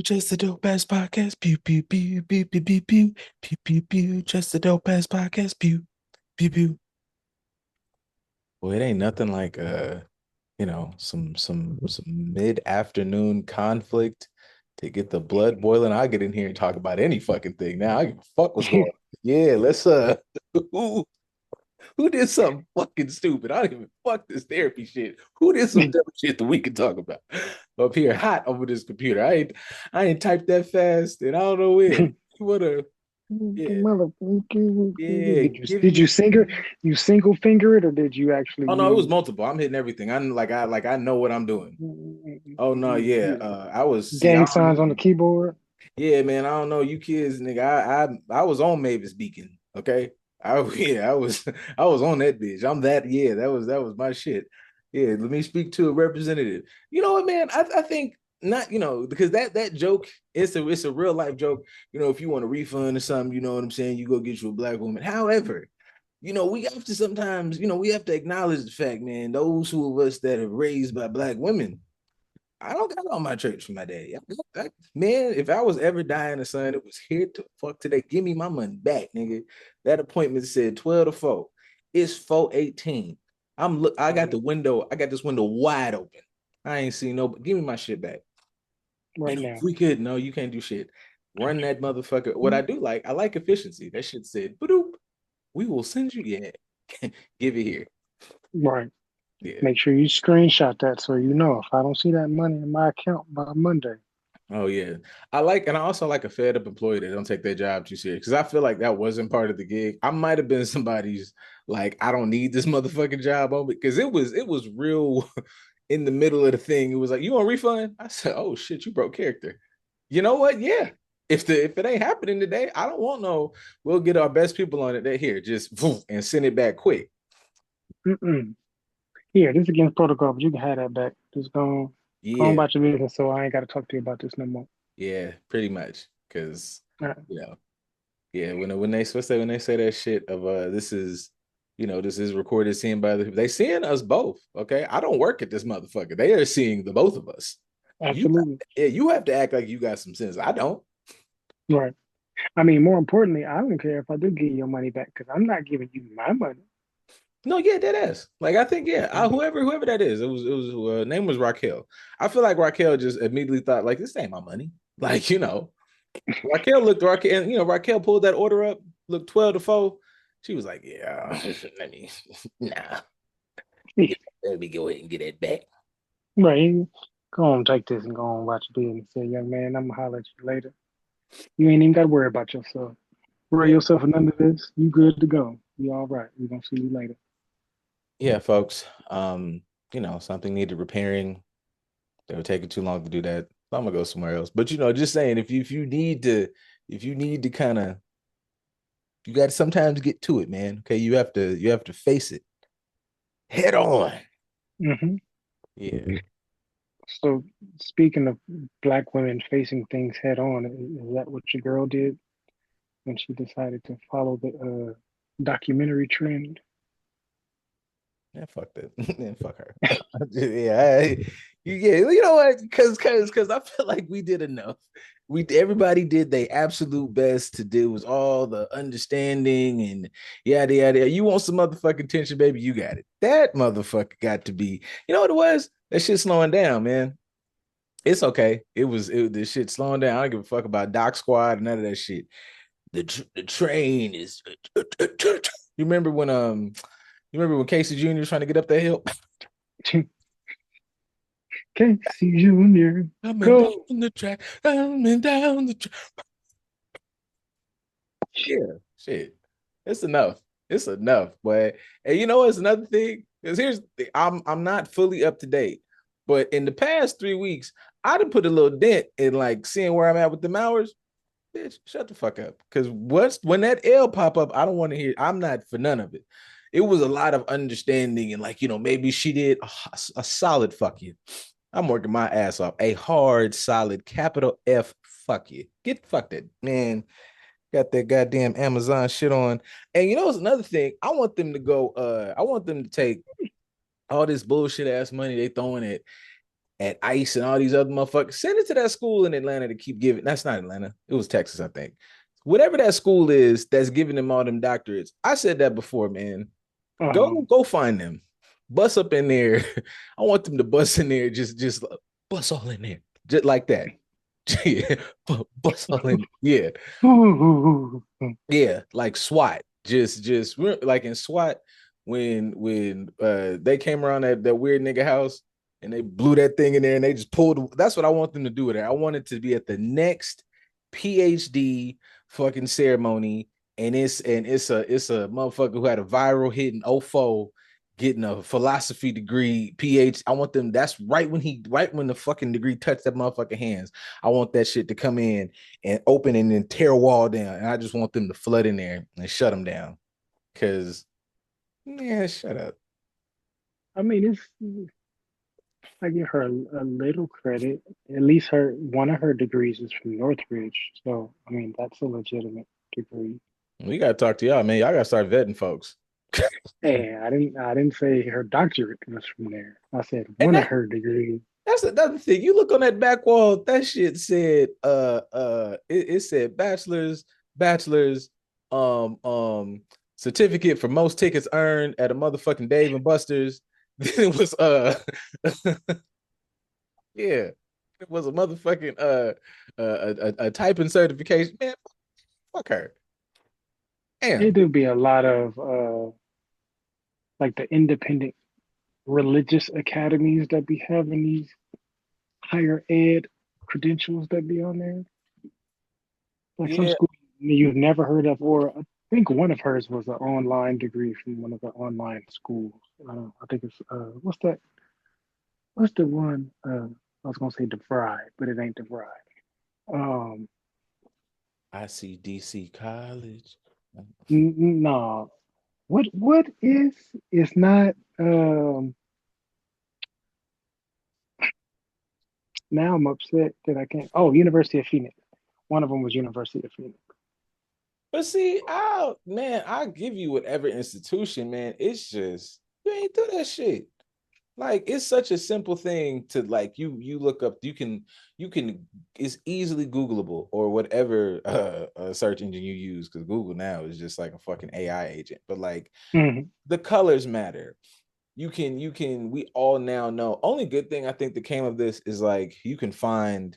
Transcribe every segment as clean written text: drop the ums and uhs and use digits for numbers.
Just the dope ass podcast. Pew pew pew pew pew pew pew pew pew pew. Just the dope ass podcast. Pew pew pew. Well, it ain't nothing like some mid-afternoon conflict to get the blood boiling. I get in here and talk about any fucking thing. Now I give a fuck what's going on. Yeah, let's who, who did something fucking stupid? I don't even fuck this therapy shit. Who did some dumb shit that we can talk about? Up here hot over this computer. I ain't typed that fast and I don't know when. What a yeah, yeah, Did giving you me. finger you single finger it or did you actually Oh no, it was use multiple. I'm hitting everything. I know what I'm doing. Oh no, yeah. I was see, I gang don't signs on the know. keyboard? Yeah, man, I don't know. You kids, nigga. I was on Mavis Beacon. Okay. I was on that bitch. I'm that, yeah, that was my shit. Yeah, let me speak to a representative. You know what, man? I think not, because that joke, it's a real life joke. If you want a refund or something, you know what I'm saying, you go get you a black woman. However, we have to sometimes, we have to acknowledge the fact, man, those who of us that are raised by black women, I don't got all my traits from my daddy. Man, if I was ever dying, son, it was here to fuck today. Give me my money back, nigga. That appointment said 12 to 4. It's 4:18. I got Right, the window, I got this window wide open. I ain't seen no, give me my shit back. right If now. we could, no, you can't do shit. Run that motherfucker. What I do like, I like efficiency. That shit said, Badoop, we will send you. Yeah. Give it here. Right. Yeah. Make sure you screenshot that so you know if I don't see that money in my account by Monday. Oh yeah, and I also like a fed up employee that don't take their job too serious because I feel like that wasn't part of the gig. I might have been somebody's like I don't need this motherfucking job on because it was real in the middle of the thing. It was like you want a refund? I said, oh shit, you broke character. You know what? Yeah. If it ain't happening today, I don't want no. We'll get our best people on it. They're here, just poof, and send it back quick. Mm-mm. Yeah, this is against protocol, but you can have that back. Just go on Yeah, about your business so I ain't got to talk to you about this no more. yeah, pretty much. Because All right. you know, yeah, when they say that shit of this is recorded seen by they seeing us both. Okay. I don't work at this motherfucker. They are seeing the both of us. You Absolutely. yeah, you have to act like you got some sense. I don't. Right. I mean, more importantly, I don't care if I do give you your money back because I'm not giving you my money. No, yeah, that ass. Like I think, yeah, whoever that is, it was name was Raquel. I feel like Raquel just immediately thought, like, this ain't my money. Like, Raquel, and Raquel pulled that order up, looked 12 to 4. She was like, yeah, let me nah. Yeah. Yeah, let me go ahead and get that back. Right. Go on, take this and go on watch your business. Say, young man, I'm gonna holler at you later. You ain't even got to worry about yourself. Worry Yeah. yourself for none of this. You good to go. You all right. We're gonna see you later. Yeah, folks. Something needed repairing. They were taking too long to do that. So I'm gonna go somewhere else. But just saying, if you need to kind of, you got to sometimes get to it, man. Okay, you have to face it head on. Hmm. Yeah. So, speaking of black women facing things head on, is that what your girl did when she decided to follow the documentary trend? Yeah, fuck that. Yeah, fuck her. Yeah, you know what? Because I feel like we did enough. Everybody did their absolute best to do was all the understanding and yada yada. You want some motherfucking tension, baby? You got it. That motherfucker got to be. You know what it was? That shit slowing down, man. It's okay. The shit slowing down. I don't give a fuck about Doc Squad and none of that shit. The train is. You remember when Casey Jr. was trying to get up that hill? Casey Jr. Coming down Go. the track, coming down the track. Yeah, shit. It's enough. It's enough. But and you know what's another thing? Because here's the thing. I'm not fully up to date, but in the past 3 weeks, I'd have put a little dent in like seeing where I'm at with the hours. Bitch, shut the fuck up. Because when that L pop up, I don't want to hear. I'm not for none of it. It was a lot of understanding and like maybe she did a solid fuck you. I'm working my ass off. A hard, solid, capital F fuck you. Get fucked it, man. Got that goddamn Amazon shit on. And it's another thing. I want them to go, I want them to take all this bullshit ass money they throwing at at ICE and all these other motherfuckers. Send it to that school in Atlanta to keep giving. That's not Atlanta. It was Texas, I think. Whatever that school is that's giving them all them doctorates. I said that before, man. Uh, Go find them. Bust up in there. I want them to bust in there, just bust all in there. Just like that. Yeah. Bust all in. Yeah. Yeah, like SWAT. Just like in SWAT when they came around that weird nigga house and they blew that thing in there and they just pulled. That's what I want them to do with it. I want it to be at the next PhD fucking ceremony, and it's a motherfucker who had a viral hit in '04 getting a philosophy degree, PhD. I want them. That's right when the fucking degree touched that motherfucking hands. I want that shit to come in and open and then tear a wall down. And I just want them to flood in there and shut them down. Cause yeah, shut up. I mean, I give her a little credit. At least her one of her degrees is from Northridge, so I mean that's a legitimate degree. We gotta talk to y'all, man. Y'all gotta start vetting folks. Hey, I didn't say her doctorate was from there. I said And one of her degrees. that's another thing. You look on that back wall, that shit said it said bachelor's, um, um, certificate for most tickets earned at a motherfucking Dave and Buster's. Then it was yeah, it was a motherfucking a typing certification. Man, fuck her. It Damn. do be a lot of like the independent religious academies that be having these higher ed credentials that be on there. Like some Yeah, school you've never heard of, or I think one of hers was an online degree from one of the online schools. I think it's what's that? What's the one? I was gonna say DeVry, but it ain't DeVry. Um, I see DC College. no. What is? It's not. Now I'm upset that I can't. Oh, University of Phoenix. One of them was University of Phoenix. But see, I give you whatever institution, man. It's just you ain't do that shit. Like it's such a simple thing to like you look up. You can it's easily Googleable or whatever search engine you use because Google now is just like a fucking AI agent. But like Hmm. the colors matter. You can we all now know. Only good thing I think that came of this is like you can find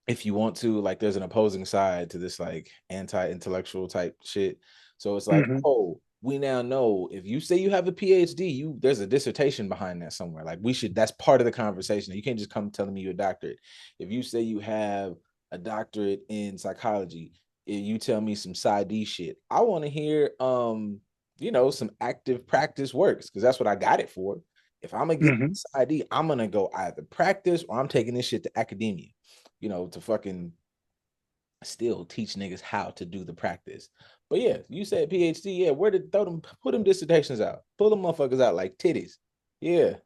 if you want to, like there's an opposing side to this like anti-intellectual type shit. So it's like, Hmm. oh, we now know if you say you have a PhD, you there's a dissertation behind that somewhere. Like we should that's part of the conversation. You can't just come telling me you're a doctorate. If you say you have a doctorate in psychology, if you tell me some PsyD shit, I want to hear some active practice works because that's what I got it for. If I'm gonna get Hmm. this ID, I'm gonna go either practice or I'm taking this shit to academia, to fucking still teach niggas how to do the practice. But yeah, you said PhD. Yeah, where did throw them put them dissertations out? Pull them motherfuckers out like titties. Yeah,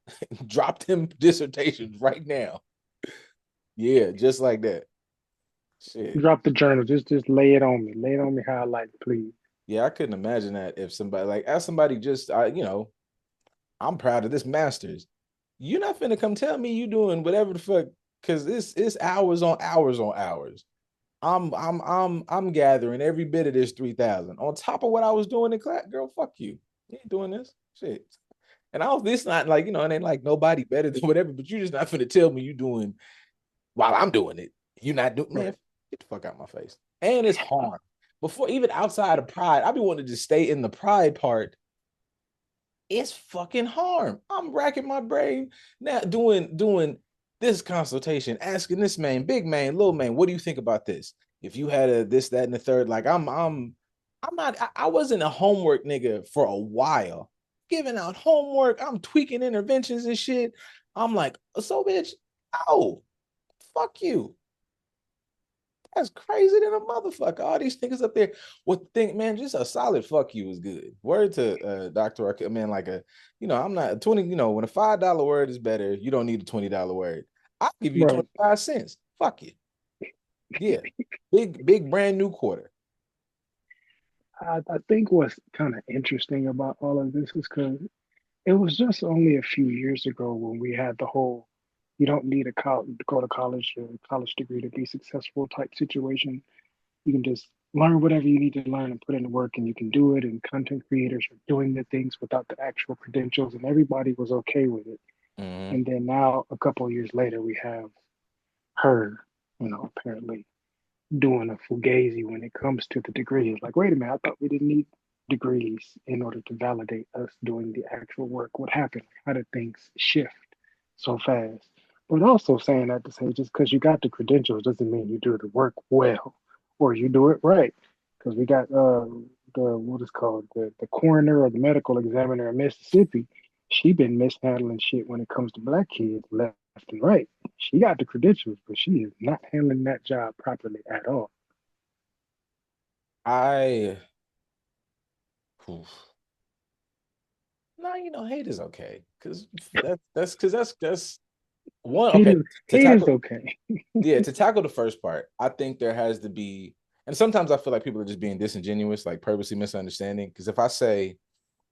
drop them dissertations right now. Yeah, just like that. Shit. Drop the journal. Just lay it on me. Lay it on me how I like, it, please. Yeah, I couldn't imagine that if somebody like as somebody just I'm proud of this master's. You're not finna come tell me you doing whatever the fuck because it's hours on hours on hours. I'm gathering every bit of this 3,000 on top of what I was doing in class. Girl, fuck you. You ain't doing this shit. And I was this not like, it ain't like nobody better than whatever, but you just not finna tell me you doing while I'm doing it. You not doing, man, Right. get the fuck out of my face. And it's hard. Before even outside of pride, I be wanting to just stay in the pride part. It's fucking harm. I'm racking my brain now doing this consultation, asking this man, big man, little man, what do you think about this? If you had a this, that, and the third, like I'm not I wasn't a homework nigga for a while. Giving out homework, I'm tweaking interventions and shit. I'm like, so bitch, oh, fuck you. That's crazy than a motherfucker. All these niggas up there would think, man, just a solid fuck you is good. Word to Dr. Man, like I'm not 20, when a $5 word is better, you don't need a $20 word. I'll give you Right. 25 cents. Fuck it. Yeah. Big brand new quarter. I think what's kind of interesting about all of this is because it was just only a few years ago when we had the whole You don't need a go to college or a college degree to be successful type situation. You can just learn whatever you need to learn and put in the work, and you can do it. And content creators are doing the things without the actual credentials, and everybody was okay with it. Mm-hmm. And then now, a couple of years later, we have her, apparently doing a fugazi when it comes to the degrees. Like, wait a minute, I thought we didn't need degrees in order to validate us doing the actual work. What happened? How did things shift so fast? But also saying that to say just because you got the credentials doesn't mean you do the work well or you do it right. Because we got the what is called the coroner or the medical examiner in Mississippi. She been mishandling shit when it comes to black kids left and right. She got the credentials, but she is not handling that job properly at all. I oof. No, hate is okay. That's one, Hate okay. is To hate is tackle okay. Yeah, to tackle the first part, I think there has to be, and sometimes I feel like people are just being disingenuous, like purposely misunderstanding. Because if I say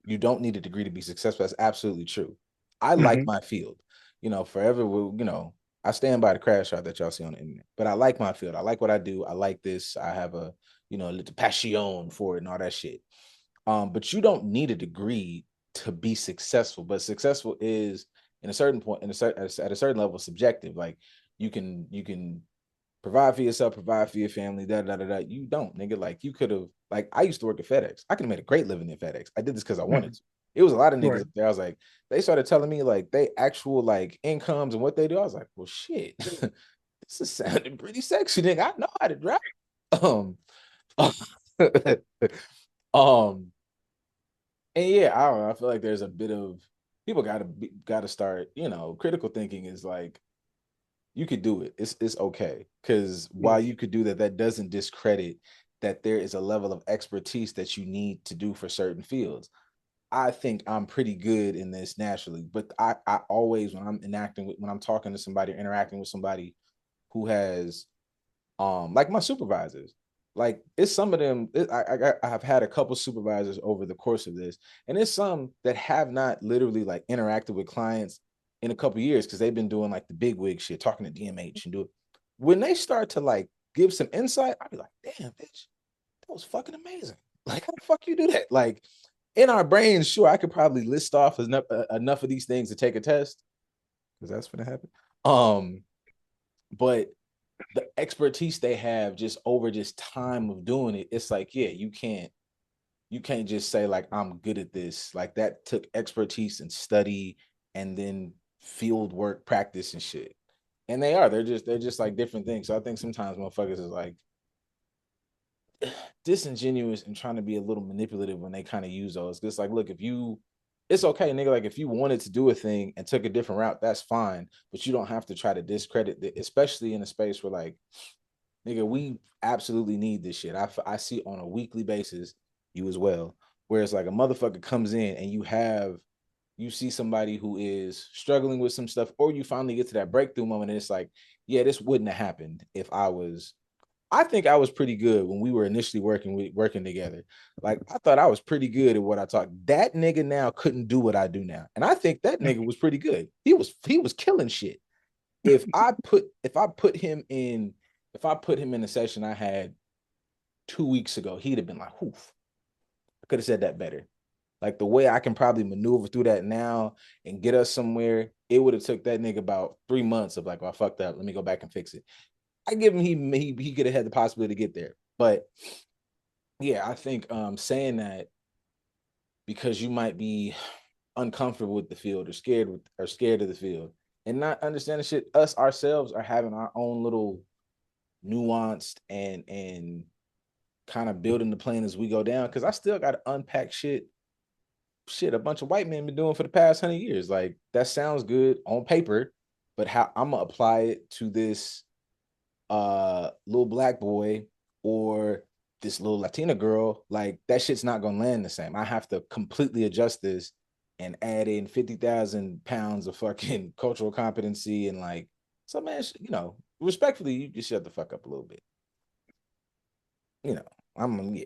you don't need a degree to be successful, that's absolutely true. I like Hmm. my field. Forever, I stand by the crash shot that y'all see on the internet, but I like my field. I like what I do. I like this. I have a little passion for it and all that shit. But you don't need a degree to be successful. But successful is in a certain point, at a certain level, subjective. Like you can provide for yourself, provide for your family, da da da da. You don't, nigga. Like you could have, like I used to work at FedEx. I could have made a great living in FedEx. I did this because I wanted Hmm. to. It was a lot of niggas Right. up there. I was like, they started telling me like they actual like incomes and what they do. I was like, well, shit, this is sounding pretty sexy, nigga. I know how to drive. Um, um, and yeah, I don't know. I feel like there's a bit of people gotta start. Critical thinking is like you could do it. It's okay. Because while Yes. you could do that, that doesn't discredit that there is a level of expertise that you need to do for certain fields. I think I'm pretty good in this naturally, but I always when I'm talking to somebody or interacting with somebody who has like my supervisors, like it's some of them I have had a couple supervisors over the course of this, and it's some that have not literally like interacted with clients in a couple years because they've been doing like the big wig shit, talking to DMH and do it. When they start to like give some insight, I'll be like, damn bitch, that was fucking amazing. Like how the fuck you do that? Like in our brains, sure, I could probably list off enough of these things to take a test because that's gonna happen. But the expertise they have just over just time of doing it, it's like, yeah, you can't just say like I'm good at this. Like that took expertise and study and then field work practice and shit. And they're just like different things. So I think sometimes motherfuckers is like disingenuous and trying to be a little manipulative when they kind of use those. It's like, look, it's okay, nigga. Like if you wanted to do a thing and took a different route, that's fine. But you don't have to try to discredit it, especially in a space where like nigga, we absolutely need this shit. I see on a weekly basis, you as well, where it's like a motherfucker comes in and you see somebody who is struggling with some stuff, or you finally get to that breakthrough moment and it's like, yeah, this wouldn't have happened if I think I was pretty good when we were initially working together. Like I thought I was pretty good at what I taught. That nigga now couldn't do what I do now. And I think that nigga was pretty good. He was killing shit. If I put him in a session I had 2 weeks ago, he'd have been like, "Oof, I could have said that better." Like the way I can probably maneuver through that now and get us somewhere, it would have took that nigga about 3 months of like, "Well, I fucked up. Let me go back and fix it." I give him he could have had the possibility to get there, but yeah, I think saying that because you might be uncomfortable with the field or scared of the field and not understanding shit, us ourselves are having our own little nuanced and kind of building the plan as we go down because I still got to unpack shit a bunch of white men been doing for the past 100 years. Like that sounds good on paper, but how I'm gonna apply it to this little black boy or this little Latina girl, like that shit's not gonna land the same. I have to completely adjust this and add in 50,000 pounds of fucking cultural competency and like so man, respectfully, you just shut the fuck up a little bit. you know, I'm yeah.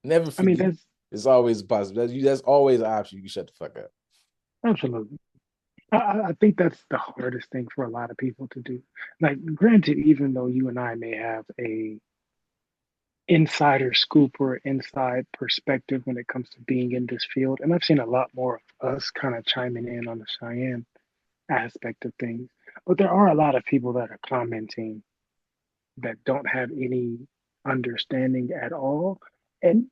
Never I mean, forget. It's always possible. That's always an option. You can shut the fuck up. absolutely. I think that's the hardest thing for a lot of people to do. Like, granted, even though you and I may have a insider scoop or inside perspective when it comes to being in this field, and I've seen a lot more of us kind of chiming in on the Cheyenne aspect of things, but there are a lot of people that are commenting that don't have any understanding at all. And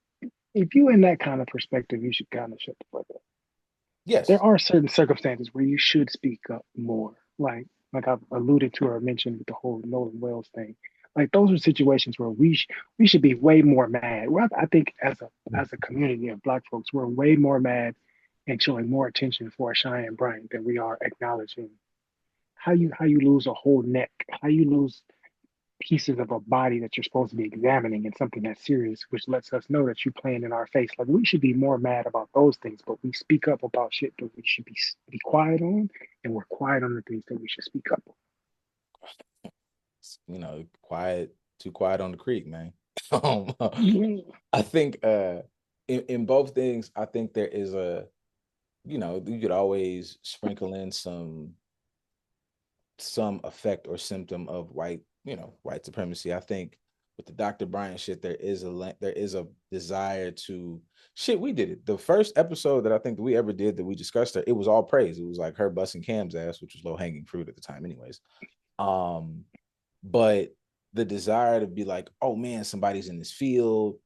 if you in that kind of perspective, you should kind of shut the fuck up. There Yes. are certain circumstances where you should speak up more. Like I've alluded to or mentioned with the whole Nolan Wells thing. Like those are situations where we should be way more mad. Well, I think as a community of Black folks, we're way more mad and showing more attention for Cheyenne Bryant than we are acknowledging how you lose a whole neck, how you lose pieces of a body that you're supposed to be examining in something that's serious, which lets us know that you're playing in our face. Like we should be more mad about those things, but we speak up about shit that we should be quiet on, and we're quiet on the things that we should speak up Quiet, too quiet on the creek, man. on. I think in both things, I think there is you could always sprinkle in some effect or symptom of white supremacy. I think with the Dr. Brian shit, there is a desire to shit. We did it. The first episode that I think that we ever did that we discussed her, it was all praise. It was like her busting Cam's ass, which was low hanging fruit at the time, anyways. Um, but the desire to be like, oh man, somebody's in this field.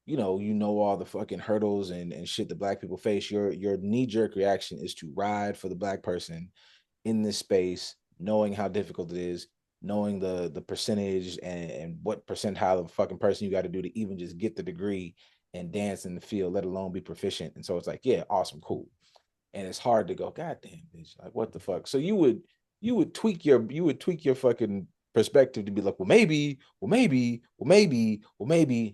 You know all the fucking hurdles and shit that black people face. Your knee jerk reaction is to ride for the black person in this space, knowing how difficult it is, knowing the percentage and what percentile of fucking person you got to do to even just get the degree and dance in the field, let alone be proficient. And so it's like, yeah, awesome, cool. And it's hard to go, God damn, bitch, like what the fuck? So you would tweak your fucking perspective to be like, well, maybe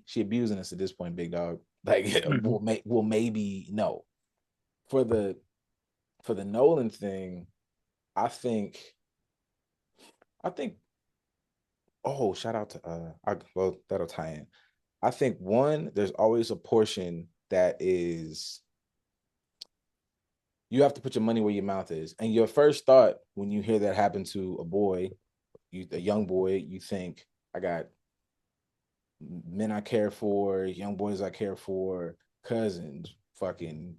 she abusing us at this point, big dog. Like, Mhm. well, maybe no. For the Nolan thing, I think I think oh, shout out to well, that'll tie in. I think one, there's always a portion that is you have to put your money where your mouth is. And your first thought when you hear that happen to a young boy, you think, I got men I care for, young boys I care for, cousins, fucking,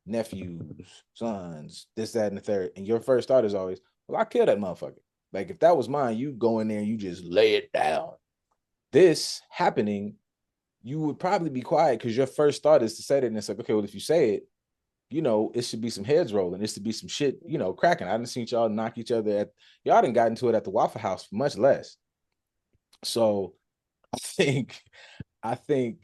nephews, sons, this, that, and the third. And your first thought is always, well, I kill that motherfucker. Like if that was mine, you go in there and you just lay it down. This happening, you would probably be quiet because your first thought is to say it. And it's like, okay, well, if you say it, it should be some heads rolling. It should be some shit, cracking. I didn't see y'all knock each other y'all didn't got into it at the Waffle House for much less. So I think I think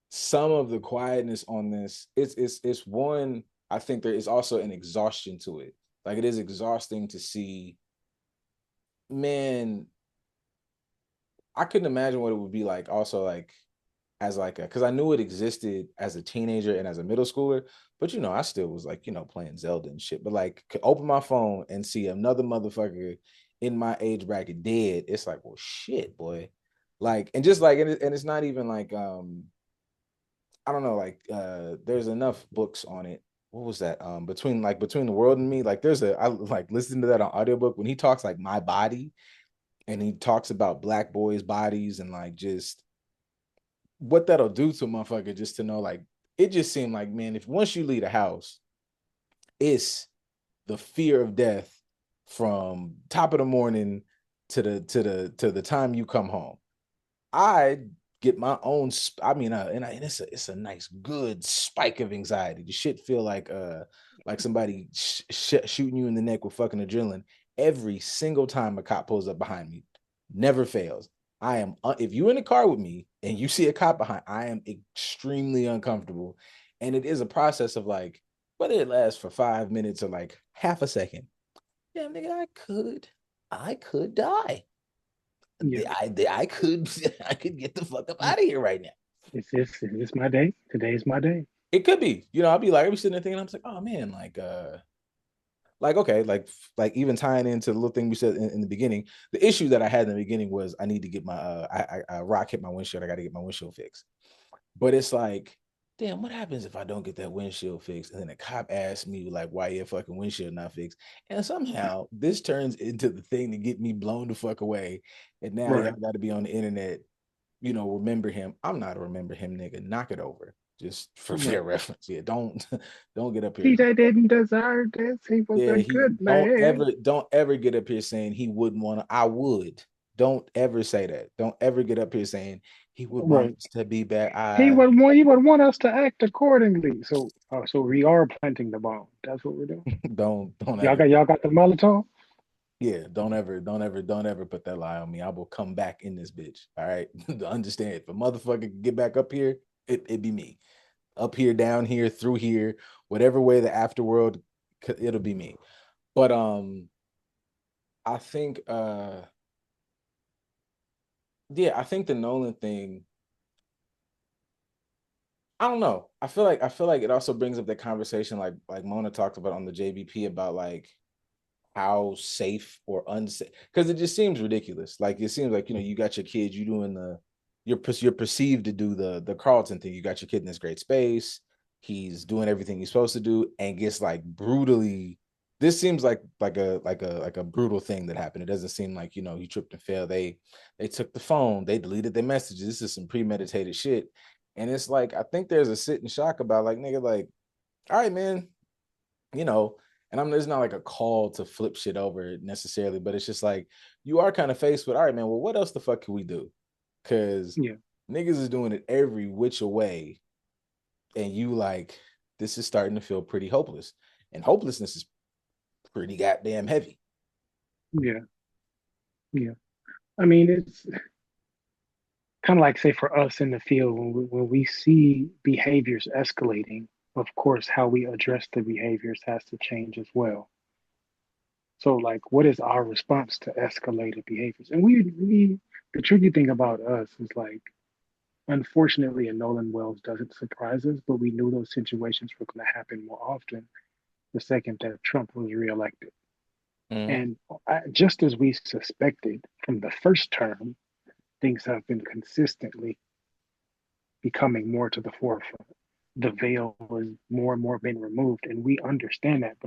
some of the quietness on this, it's one, I think there is also an exhaustion to it. Like it is exhausting to see, man, I couldn't imagine what it would be like also like as like a because I knew it existed as a teenager and as a middle schooler, but I still was like, playing Zelda and shit. But like could open my phone and see another motherfucker in my age bracket dead. It's like, well shit, boy. Like, and just like and it's not even like I don't know, like there's enough books on it. What was that? Between the world and me, like there's I like listening to that on audiobook when he talks like my body and he talks about black boys' bodies and like just what that'll do to a motherfucker just to know like it just seemed like, man, if once you leave the house, it's the fear of death from top of the morning to the time you come home. I get my own I mean and it's a nice good spike of anxiety. The shit feel like somebody shooting you in the neck with fucking adrenaline every single time a cop pulls up behind me. Never fails. I am if you're in the car with me and you see a cop behind, I am extremely uncomfortable. And it is a process of like whether it lasts for 5 minutes or like half a second. Damn nigga, I could die. Yeah, I could I could get the fuck up out of here right now. it's my day. Today is my day. It could be, I'll be sitting there thinking, I'm like, oh man, like okay, like even tying into the little thing we said in the beginning, the issue that I had in the beginning was I need to get my I rock hit my windshield. I got to get my windshield fixed. But it's like damn, what happens if I don't get that windshield fixed? And then a cop asks me, like, why your fucking windshield not fixed? And somehow this turns into the thing to get me blown the fuck away. And now y'all Right. got to be on the internet, you know, remember him. I'm not a remember him nigga. Knock it over. Just for your Right. reference. Yeah, don't don't get up here. TJ didn't deserve this. He was Yeah, a he good man. don't ever get up here saying he wouldn't want to. I would. Don't ever say that. Don't ever get up here saying he would want Right. us to be back. He would want us to act accordingly. So we are planting the bomb. That's what we're doing. Don't Y'all ever. got the Molotov? Yeah, don't ever put that lie on me. I will come back in this bitch. All right. Understand, if a motherfucker can get back up here, it be me. Up here, down here, through here, whatever way the afterworld, it'll be me. But I think yeah, I think the Nolan thing, I don't know. I feel like it also brings up that conversation like Mona talked about on the JBP about like how safe or unsafe, because it just seems ridiculous. Like it seems like, you know, you got your kids, you doing the you're perceived to do the Carlton thing. You got your kid in this great space. He's doing everything he's supposed to do and gets like brutally. This seems like a brutal thing that happened. It doesn't seem like, you know, he tripped and fell. They took the phone, they deleted their messages. This is some premeditated shit. And it's like I think there's a sit and shock about like nigga, like, all right, man, you know, and there's not like a call to flip shit over necessarily, but it's just like you are kind of faced with, all right, man, well, what else the fuck can we do? Because Yeah. niggas is doing it every which way, and you like, this is starting to feel pretty hopeless, and hopelessness is pretty goddamn heavy. Yeah. Yeah. I mean, it's kind of like, say, for us in the field, when we see behaviors escalating, of course, how we address the behaviors has to change as well. So, like, what is our response to escalated behaviors? And the tricky thing about us is like, unfortunately, a Nolan Wells doesn't surprise us, but we knew those situations were going to happen more often the second that Trump was reelected. Mm-hmm. And just as we suspected from the first term, things have been consistently becoming more to the forefront. The veil was more and more being removed, and we understand that.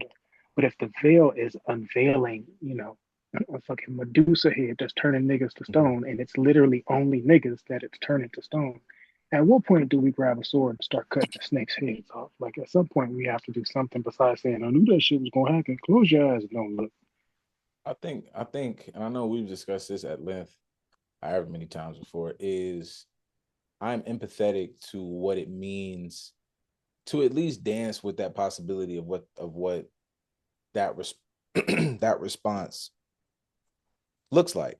But if the veil is unveiling, a fucking Medusa head that's turning niggas to stone, and it's literally only niggas that it's turning to stone. At what point do we grab a sword and start cutting the snake's heads off? Like at some point we have to do something besides saying, "I knew that shit was gonna happen." Close your eyes and don't look. I think, and I know we've discussed this at length, however many times before, is I'm empathetic to what it means to at least dance with that possibility of what that that response looks like.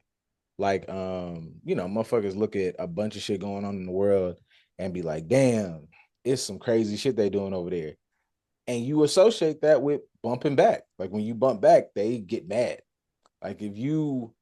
Like, you know, motherfuckers look at a bunch of shit going on in the world and be like, damn, it's some crazy shit they doing over there. And you associate that with bumping back. Like when you bump back, they get mad. Like if you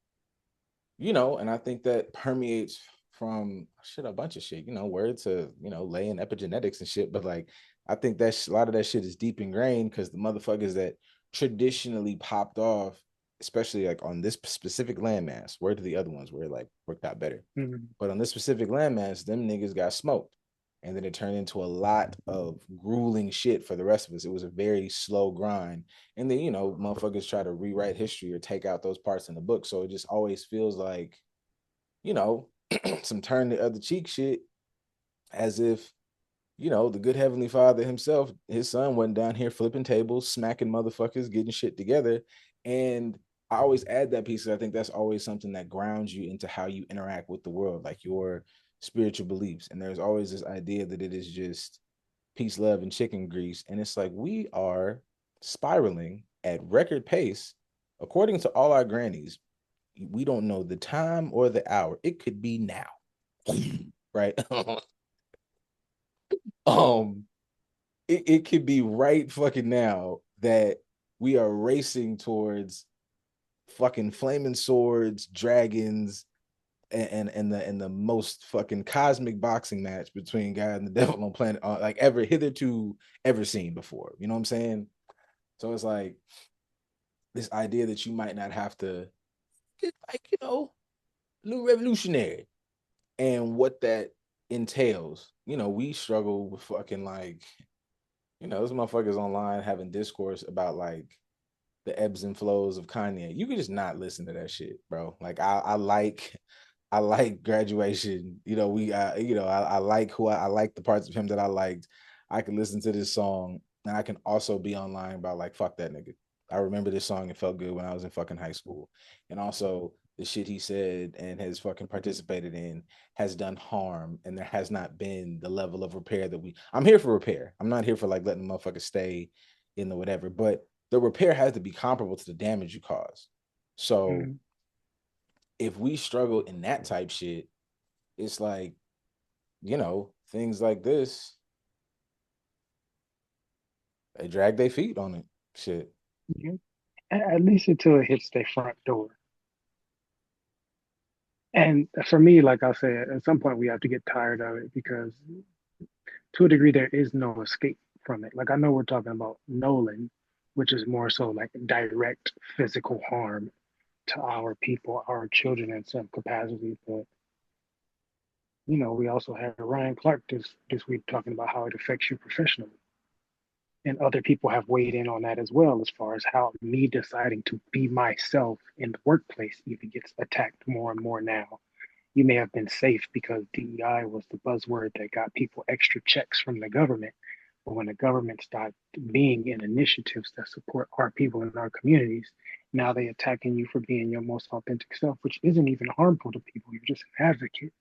know, and I think that permeates from shit, a bunch of shit, you know, word to, you know, laying epigenetics and shit. But like, I think that a lot of that shit is deep ingrained because the motherfuckers that traditionally popped off, especially like on this specific landmass, word to the other ones where it like worked out better. Mm-hmm. But on this specific landmass, them niggas got smoked. And then it turned into a lot of grueling shit for the rest of us. It was a very slow grind. And then, you know, motherfuckers try to rewrite history or take out those parts in the book. So it just always feels like, you know, some turn the other cheek shit, as if, you know, the good Heavenly Father himself, his son wasn't down here flipping tables, smacking motherfuckers, getting shit together. And I always add that piece. I think that's always something that grounds you into how you interact with the world, like your spiritual beliefs. And there's always this idea that it is just peace, love, and chicken grease. And it's like we are spiraling at record pace, according to all our grannies. We don't know the time or the hour. It could be now, right? um, it could be right fucking now that we are racing towards fucking flaming swords, dragons, and the most fucking cosmic boxing match between God and the devil on planet like ever hitherto ever seen before. You know what I'm saying? So it's like this idea that you might not have to get like, you know, a little revolutionary, and what that entails. We struggle with fucking like, those motherfuckers online having discourse about like the ebbs and flows of Kanye. You can just not listen to that shit, bro. Like I like graduation. I like I like the parts of him that I liked. I can listen to this song and I can also be online about like fuck that nigga. I remember this song. It felt good when I was in fucking high school. And also the shit he said and has fucking participated in has done harm, and there has not been the level of repair that I'm here for repair. I'm not here for like letting the motherfucker stay in the whatever, but the repair has to be comparable to the damage you cause. So Mhm. if we struggle in that type shit, it's like, things like this, they drag their feet on it. Shit. Yeah. At least until it hits their front door. And for me, like I said, at some point we have to get tired of it because to a degree there is no escape from it. Like I know we're talking about Nolan, which is more so like direct physical harm to our people, our children in some capacity. But we also have Ryan Clark this week talking about how it affects you professionally. And other people have weighed in on that as well, as far as how me deciding to be myself in the workplace even gets attacked more and more now. You may have been safe because DEI was the buzzword that got people extra checks from the government. But when the government started being in initiatives that support our people in our communities, now they attacking you for being your most authentic self, which isn't even harmful to people. You're just an advocate.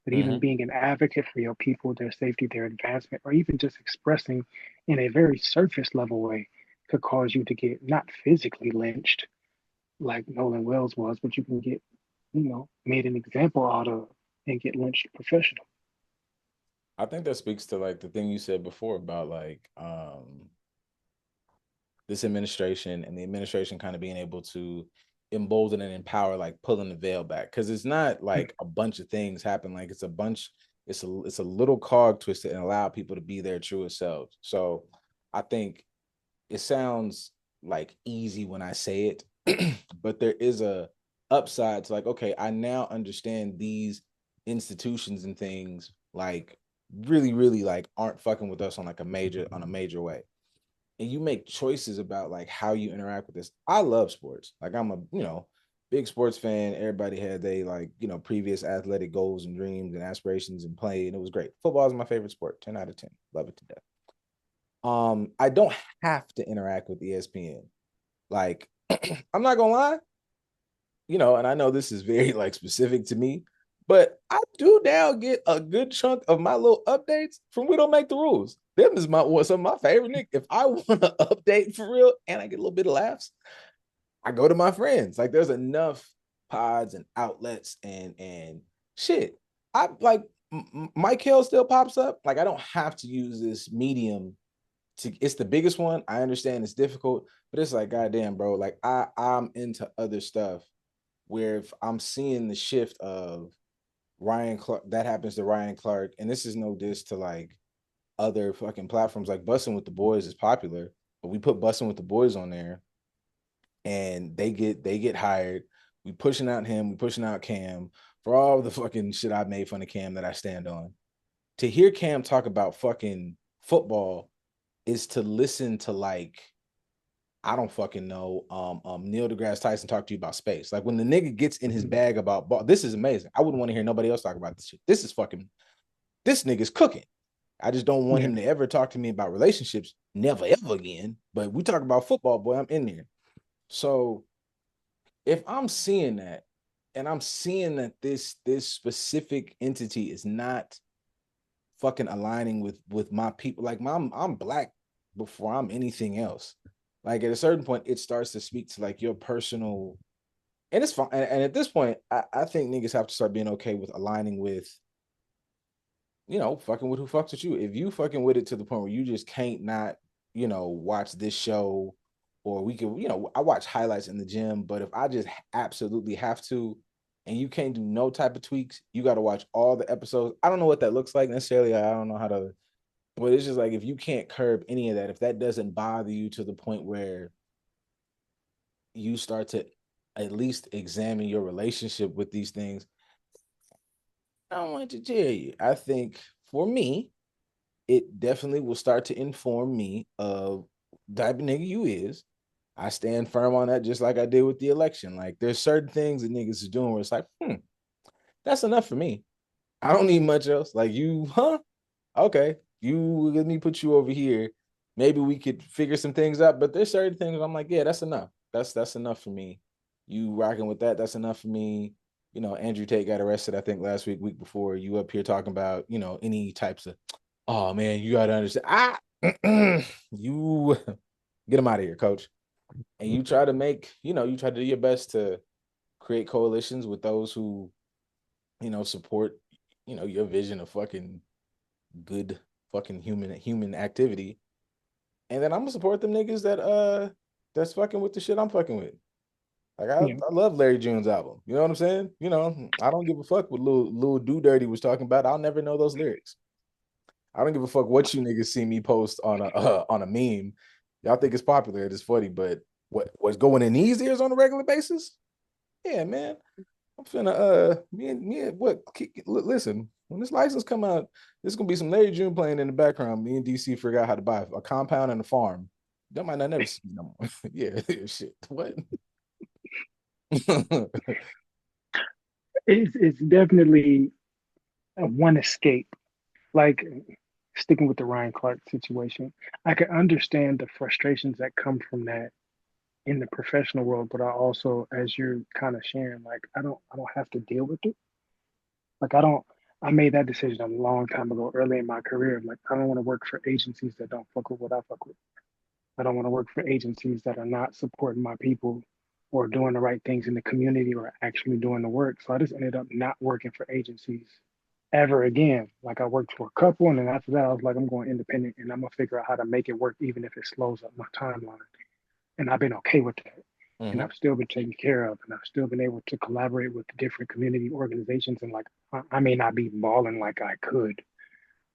But even Mm-hmm. being an advocate for your people, their safety, their advancement, or even just expressing in a very surface level way could cause you to get not physically lynched like Nolan Wells was, but you can get, made an example out of and get lynched professional. I think that speaks to like the thing you said before about like this administration and the administration kind of being able to embolden and empower, like pulling the veil back, because it's not like a bunch of things happen, like it's a little cog twisted and allow people to be their truest selves. So I think it sounds like easy when I say it, but there is a upside to like, okay, I now understand these institutions and things like really, really like aren't fucking with us on a major way. And you make choices about like how you interact with this. I love sports. Like I'm a, big sports fan. Everybody had they like, previous athletic goals and dreams and aspirations and play, and it was great. Football is my favorite sport, 10 out of 10. Love it to death. I don't have to interact with ESPN. Like, I'm not gonna lie, and I know this is very like specific to me, but I do now get a good chunk of my little updates from We Don't Make the Rules. Them is some of my favorite Nick. If I want to update for real and I get a little bit of laughs, I go to my friends. Like there's enough pods and outlets and shit. I like Mike Hill still pops up. Like I don't have to use this medium it's the biggest one. I understand it's difficult, but it's like goddamn, bro. Like I'm into other stuff where if I'm seeing the shift of Ryan Clark, that happens to Ryan Clark, and this is no diss to like other fucking platforms. Like Bussin' with the Boys is popular, but we put Bussin' with the Boys on there, and they get hired. We pushing out him, we pushing out Cam for all the fucking shit I made fun of Cam that I stand on. To hear Cam talk about fucking football is to listen to like I don't fucking know. Neil deGrasse Tyson talk to you about space. Like when the nigga gets in his Mhm. bag about ball, this is amazing. I wouldn't want to hear nobody else talk about this shit. This is fucking. This nigga's cooking. I just don't want Yeah. him to ever talk to me about relationships. Never ever again. But we talk about football, boy. I'm in there. So if I'm seeing that, and I'm seeing that this specific entity is not fucking aligning with my people. Like I'm black before I'm anything else. Like at a certain point, it starts to speak to like your personal, and it's fine. And at this point, I think niggas have to start being okay with aligning with, fucking with who fucks with you. If you fucking with it to the point where you just can't not, watch this show, or we can, I watch highlights in the gym, but if I just absolutely have to, and you can't do no type of tweaks, you got to watch all the episodes. I don't know what that looks like necessarily. I don't know how to, but it's just like if you can't curb any of that, if that doesn't bother you to the point where you start to at least examine your relationship with these things, I don't want to tell you. I think for me, it definitely will start to inform me of the type of nigga you is. I stand firm on that, just like I did with the election. Like, there's certain things that niggas is doing where it's like, that's enough for me. I don't need much else. Like, you, huh? Okay, you let me put you over here. Maybe we could figure some things out. But there's certain things I'm like, yeah, that's enough. That's enough for me. You rocking with that? That's enough for me. Andrew Tate got arrested, I think last week before. You up here talking about, any types of, oh man, you gotta understand. You get him out of here, coach. And you try to you try to do your best to create coalitions with those who, support, your vision of fucking good fucking human activity. And then I'm gonna support them niggas that's fucking with the shit I'm fucking with. Like Yeah. I love Larry June's album. You know what I'm saying? I don't give a fuck what Lil Do Dirty was talking about. I'll never know those lyrics. I don't give a fuck what you niggas see me post on a meme. Y'all think it's popular, it's funny, but what's going in these ears on a regular basis? Yeah, man. I'm finna me and listen, when this license come out, there's gonna be some Larry June playing in the background. Me and DC forgot how to buy a compound and a farm. That might not never see me no more. Yeah, shit. What? It's definitely a one escape. Like sticking with the Ryan Clark situation, I can understand the frustrations that come from that in the professional world, but I also, as you're kind of sharing, like I don't have to deal with it. Like I don't. I made that decision a long time ago, early in my career. Like I don't want to work for agencies that don't fuck with what I fuck with. I don't want to work for agencies that are not supporting my people or doing the right things in the community or actually doing the work. So I just ended up not working for agencies ever again. Like I worked for a couple, and then after that, I was like, I'm going independent, and I'm gonna figure out how to make it work, even if it slows up my timeline. And I've been okay with that. And Hmm. I've still been taken care of, and I've still been able to collaborate with different community organizations. And like, I may not be balling like I could,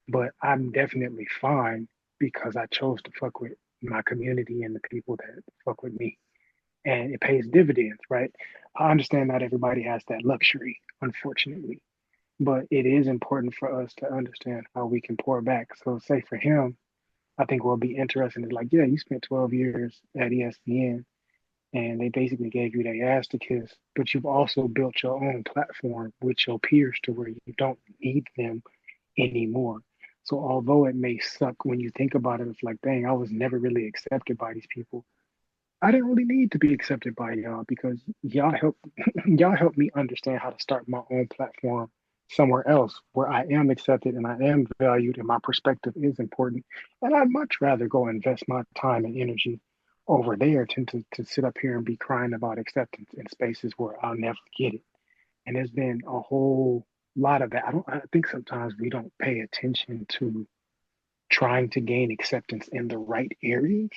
but I'm definitely fine because I chose to fuck with my community and the people that fuck with me. And it pays dividends, right? I understand not everybody has that luxury, unfortunately, but it is important for us to understand how we can pour back. So, say for him, I think what will be interesting is like, yeah, you spent 12 years at ESPN and they basically gave you their ass to kiss, but you've also built your own platform with your peers to where you don't need them anymore. So although it may suck when you think about it, it's like, dang, I was never really accepted by these people. I didn't really need to be accepted by y'all because y'all helped y'all helped me understand how to start my own platform somewhere else where I am accepted and I am valued and my perspective is important. And I'd much rather go invest my time and energy over there than to sit up here and be crying about acceptance in spaces where I'll never get it. And there's been a whole lot of that. I think sometimes we don't pay attention to trying to gain acceptance in the right areas.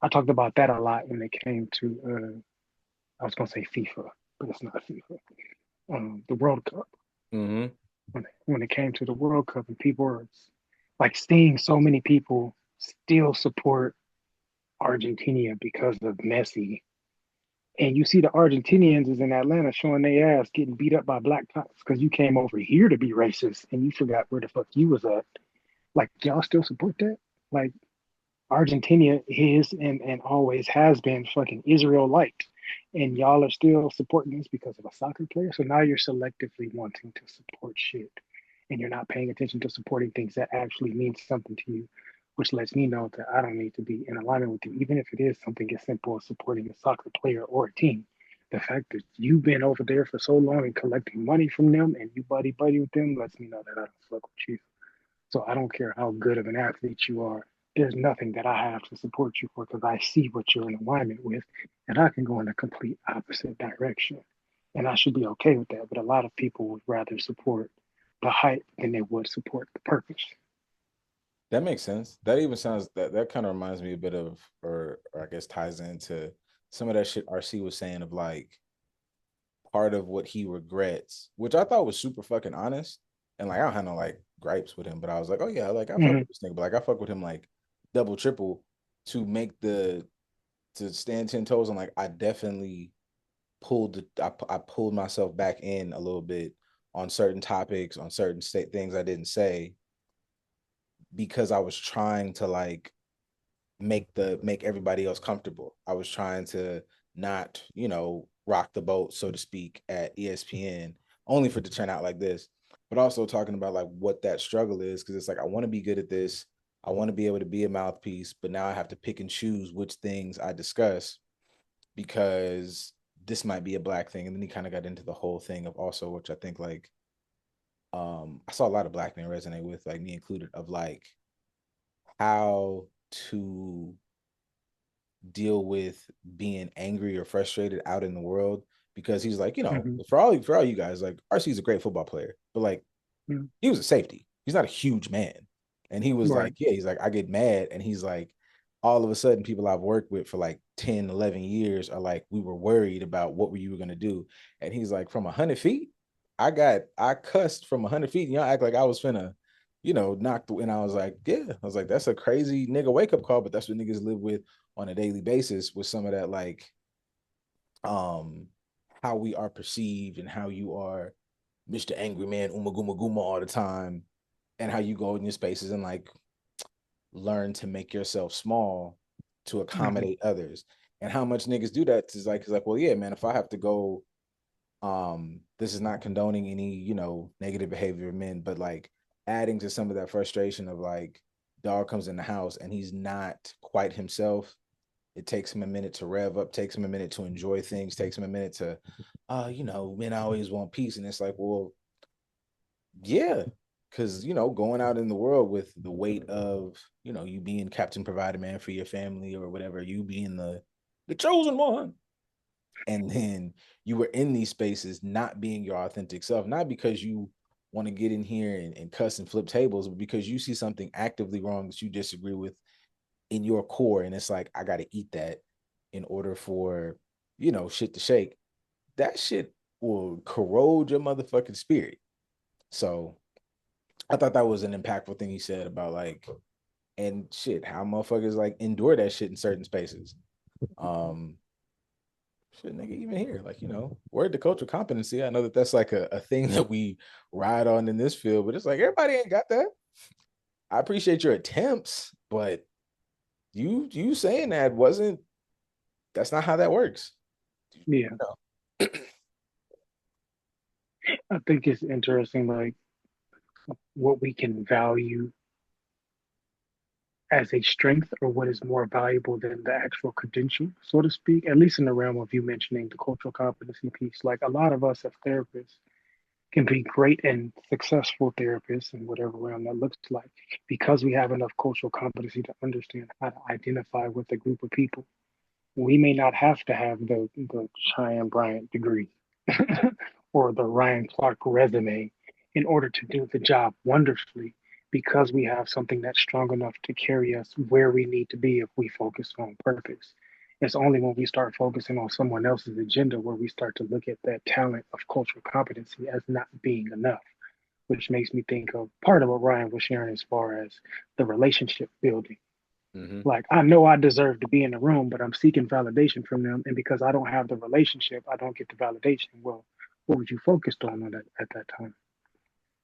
I talked about that a lot when it came to I was gonna say FIFA, but it's not FIFA. The World Cup. Hmm. When it came to the World Cup, and people were like seeing so many people still support Argentina because of Messi. And you see the Argentinians is in Atlanta showing their ass getting beat up by black cops because you came over here to be racist and you forgot where the fuck you was at. Like y'all still support that? Like Argentina is and always has been fucking Israel light. And y'all are still supporting this because of a soccer player. So now you're selectively wanting to support shit. And you're not paying attention to supporting things that actually mean something to you, which lets me know that I don't need to be in alignment with you, even if it is something as simple as supporting a soccer player or a team. The fact that you've been over there for so long and collecting money from them and you buddy with them lets me know that I don't fuck with you. So I don't care how good of an athlete you are. There's nothing that I have to support you for because I see what you're in alignment with, and I can go in a complete opposite direction. And I should be okay with that. But a lot of people would rather support the hype than they would support the purpose. That makes sense. That even sounds that kind of reminds me a bit of, or I guess ties into some of that shit RC was saying of like part of what he regrets, which I thought was super fucking honest. And like I don't have no like gripes with him, but I was like, oh yeah, like I fuck Mm-hmm. with this nigga, but like I fuck with him like double, triple to make to stand 10 toes. And like I definitely I pulled myself back in a little bit on certain topics, on certain state things I didn't say because I was trying to like make everybody else comfortable. I was trying to not, rock the boat, so to speak, at ESPN, only for it to turn out like this. But also talking about like what that struggle is, because it's like I want to be good at this. I want to be able to be a mouthpiece, but now I have to pick and choose which things I discuss because this might be a black thing. And then he kind of got into the whole thing of also, which I think like I saw a lot of black men resonate with, like me included, of like how to deal with being angry or frustrated out in the world because he's like, Hmm. for all you guys, like RC's a great football player, but like Hmm. he was a safety. He's not a huge man. And he was Right. like, yeah, he's like, I get mad. And he's like, all of a sudden, people I've worked with for like 10, 11 years are like, we were worried about what were you going to do. And he's like, from 100 feet, I cussed from 100 feet. And y'all act like I was finna, knock the, and I was like, yeah, I was like, that's a crazy nigga wake up call, but that's what niggas live with on a daily basis with some of that, like, um, how we are perceived and how you are Mr. Angry Man, Uma Guma all the time, and how you go in your spaces and like learn to make yourself small to Hmm. accommodate others. And how much niggas do that is like, well, yeah, man, if I have to go, this is not condoning any, negative behavior of men, but like adding to some of that frustration of like, dog comes in the house and he's not quite himself. It takes him a minute to rev up, takes him a minute to enjoy things, takes him a minute to, men always want peace. And it's like, well, yeah, because going out in the world with the weight of you being Captain Provider Man for your family or whatever, you being the chosen one, and then you were in these spaces not being your authentic self, not because you want to get in here and cuss and flip tables, but because you see something actively wrong that you disagree with in your core, and it's like I got to eat that in order for shit to shake. That shit will corrode your motherfucking spirit. So I thought that was an impactful thing he said about like and shit, how motherfuckers like endure that shit in certain spaces. Um, shit, nigga, even here, like word to cultural competency. I know that that's like a thing that we ride on in this field, but it's like everybody ain't got that. I appreciate your attempts, but you saying that wasn't that's not how that works. Yeah. I think it's interesting, like what we can value as a strength or what is more valuable than the actual credential, so to speak, at least in the realm of you mentioning the cultural competency piece. Like a lot of us as therapists can be great and successful therapists in whatever realm that looks like because we have enough cultural competency to understand how to identify with a group of people. We may not have to have the Cheyenne Bryant degree or the Ryan Clark resume in order to do the job wonderfully because we have something that's strong enough to carry us where we need to be if we focus on purpose. It's only when we start focusing on someone else's agenda where we start to look at that talent of cultural competency as not being enough, which makes me think of part of what Ryan was sharing as far as the relationship building. Mm-hmm. Like I know I deserve to be in the room, but I'm seeking validation from them, and because I don't have the relationship, I don't get the validation. Well, what was you focused on at that time?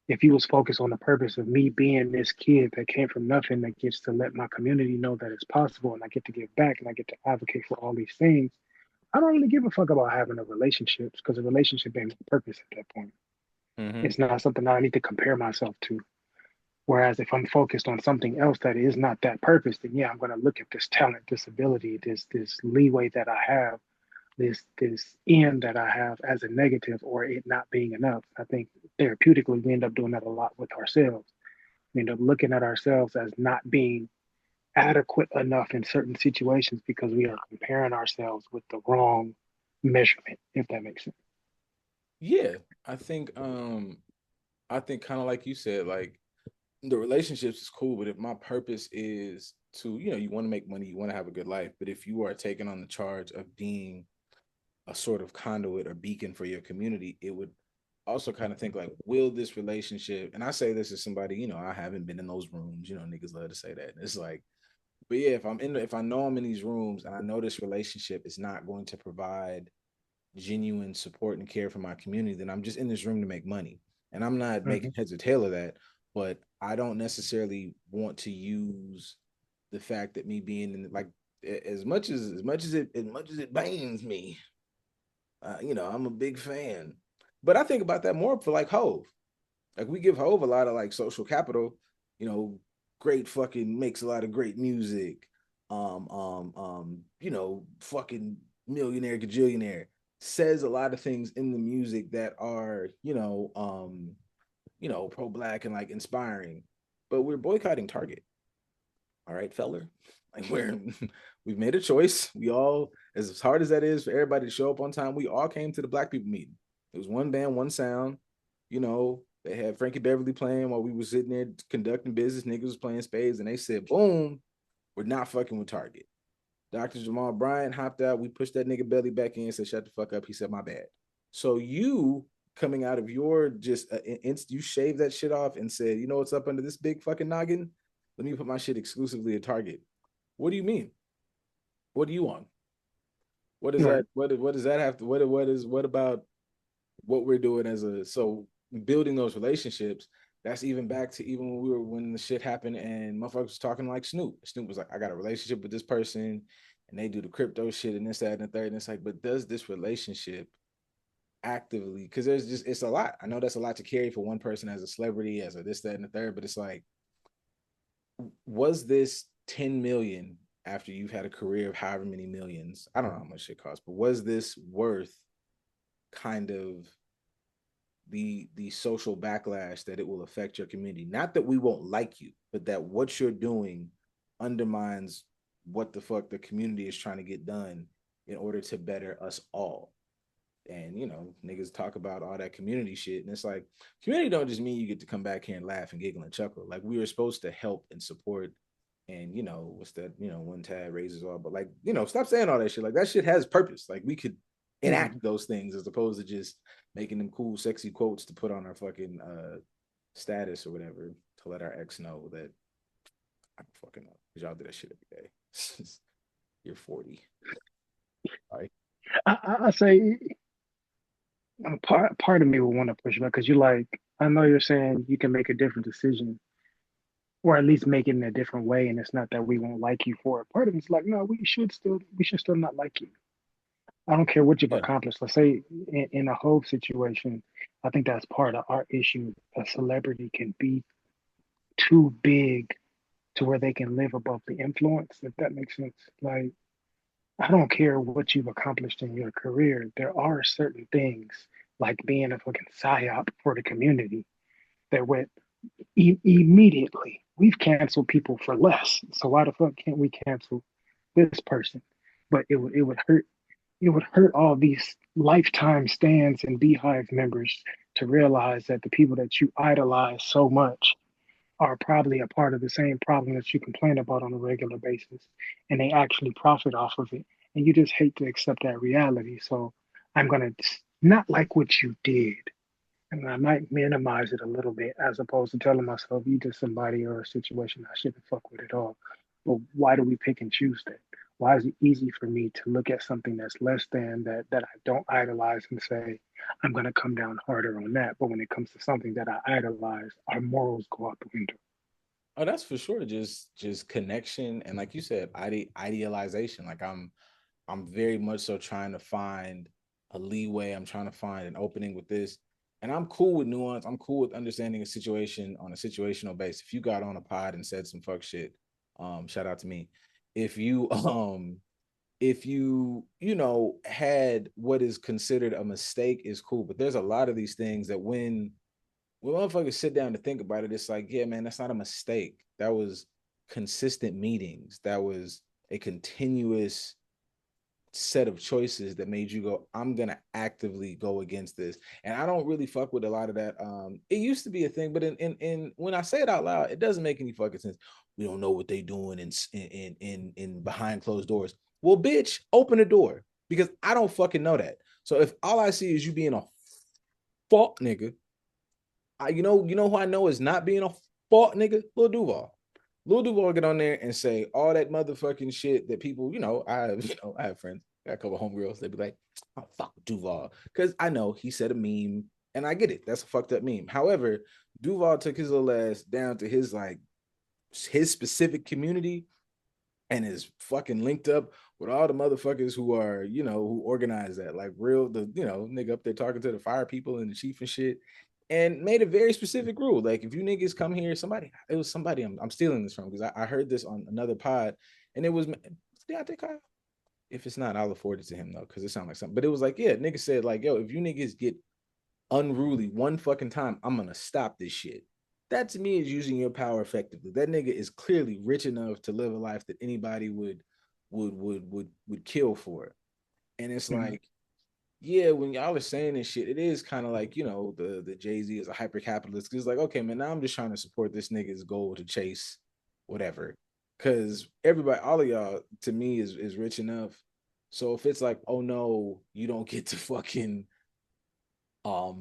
If you was focused on the purpose of me being this kid that came from nothing that gets to let my community know that it's possible and I get to give back and I get to advocate for all these things, I don't really give a fuck about having a relationship because a relationship ain't my purpose at that point. Mm-hmm. It's not something that I need to compare myself to. Whereas if I'm focused on something else that is not that purpose, then yeah, I'm going to look at this talent, this ability, this leeway that I have, this end that I have as a negative or it not being enough. I think therapeutically we end up doing that a lot with ourselves. We end up looking at ourselves as not being adequate enough in certain situations because we are comparing ourselves with the wrong measurement, if that makes sense. Yeah, I think kind of like you said, like the relationships is cool, but if my purpose is to, you want to make money, you want to have a good life, but if you are taking on the charge of being a sort of conduit or beacon for your community, it would also kind of think like, will this relationship, and I say this as somebody, I haven't been in those rooms, niggas love to say that. It's like, but yeah, if I know I'm in these rooms and I know this relationship is not going to provide genuine support and care for my community, then I'm just in this room to make money. And I'm not making Mm-hmm. heads or tail of that, but I don't necessarily want to use the fact that me being in like as much as it pains me, I'm a big fan. But I think about that more for like Hove. Like we give Hove a lot of like social capital, you know, great fucking makes a lot of great music. Fucking millionaire gajillionaire says a lot of things in the music that are, pro-black and like inspiring. But we're boycotting Target. All right, feller. Like we've made a choice. We all, as hard as that is for everybody to show up on time, we all came to the black people meeting. It was one band, one sound. They had Frankie Beverly playing while we were sitting there conducting business. Niggas was playing spades, and they said, "Boom, we're not fucking with Target." Dr. Jamal Bryant hopped out. We pushed that nigga belly back in and said, "Shut the fuck up." He said, "My bad." So you coming out of your just you shaved that shit off and said, "You know what's up under this big fucking noggin? Let me put my shit exclusively at Target." What do you mean? What do you want? What does Right. that what does that have to what about what we're doing as a so building those relationships? That's even back to even when the shit happened and motherfuckers was talking like Snoop. Snoop was like, I got a relationship with this person and they do the crypto shit and this, that, and the third. And it's like, but does this relationship actively, because it's a lot. I know that's a lot to carry for one person as a celebrity, as a this, that, and the third, but it's like, was this 10 million after you've had a career of however many millions? I don't know how much it costs, but was this worth kind of the social backlash that it will affect your community? Not that we won't like you, but that what you're doing undermines what the fuck the community is trying to get done in order to better us all. And niggas talk about all that community shit, and it's like community don't just mean you get to come back here and laugh and giggle and chuckle. Like we were supposed to help and support, and what's that? One Tad raises all, but like stop saying all that shit. Like that shit has purpose. Like we could Mm-hmm. enact those things as opposed to just making them cool, sexy quotes to put on our fucking status or whatever to let our ex know that I don't fucking know because y'all do that shit every day. You're 40, all right? I say part of me will want to push back because you're like, I know you're saying you can make a different decision or at least make it in a different way, and it's not that we won't like you for it. Part of it's like, no, we should still not like you. I don't care what you've Yeah, accomplished. Let's say in a Hove situation, I think that's part of our issue. A celebrity can be too big to where they can live above the influence, if that makes sense. Like, I don't care what you've accomplished in your career. There are certain things, like being a fucking psyop for the community, that went immediately. We've canceled people for less. So why the fuck can't we cancel this person? But it would hurt all these lifetime stands and beehive members to realize that the people that you idolize so much are probably a part of the same problem that you complain about on a regular basis, and they actually profit off of it. And you just hate to accept that reality. So I'm going to not like what you did, and I might minimize it a little bit as opposed to telling myself, you just somebody or a situation I shouldn't fuck with at all. But why do we pick and choose that? Why is it easy for me to look at something that's less than that I don't idolize and say, I'm going to come down harder on that? But when it comes to something that I idolize, our morals go out the window. oh, that's for sure. Just connection and like you said, idealization. Like I'm very much so trying to find a leeway. I'm trying to find an opening with this. And I'm cool with nuance. I'm cool with understanding a situation on a situational base. If you got on a pod and said some fuck shit, shout out to me. If you had what is considered a mistake is cool. But there's a lot of these things that when motherfuckers sit down to think about it, it's like, yeah, man, that's not a mistake. That was consistent meetings. That was a continuous set of choices that made you go, I'm gonna actively go against this. And I don't really fuck with a lot of that. It used to be a thing, but in when I say it out loud, it doesn't make any fucking sense. We don't know what they doing in behind closed doors. Well, bitch, open the door because I don't fucking know that. So if all I see is you being a fuck nigga, you know who I know is not being a fuck nigga, Lil Duval. Lil Duval get on there and say all that motherfucking shit that people, I have friends, I got a couple homegirls, they be like, oh, fuck Duval. Because I know he said a meme And I get it. That's a fucked up meme. However, Duval took his little ass down to his like his specific community and is fucking linked up with all the motherfuckers who are, who organize that. Like real the, nigga up there talking to the fire people and the chief and shit. And made a very specific rule. Like if you niggas come here, it was somebody I'm stealing this from because I heard this on another pod and it was Deontay Kyle. If it's not, I'll afford it to him though, because it sounds like something. But it was like, yeah, nigga said, like, yo, if you niggas get unruly one fucking time, I'm gonna stop this shit. That to me is using your power effectively. That nigga is clearly rich enough to live a life that anybody would kill for. And it's Mm-hmm. like, yeah, when y'all are saying this shit, it is kind of like, the Jay-Z is a hyper capitalist. It's like, okay, man, now I'm just trying to support this nigga's goal to chase whatever. Cause everybody, all of y'all, to me, is rich enough. So if it's like, oh no, you don't get to fucking I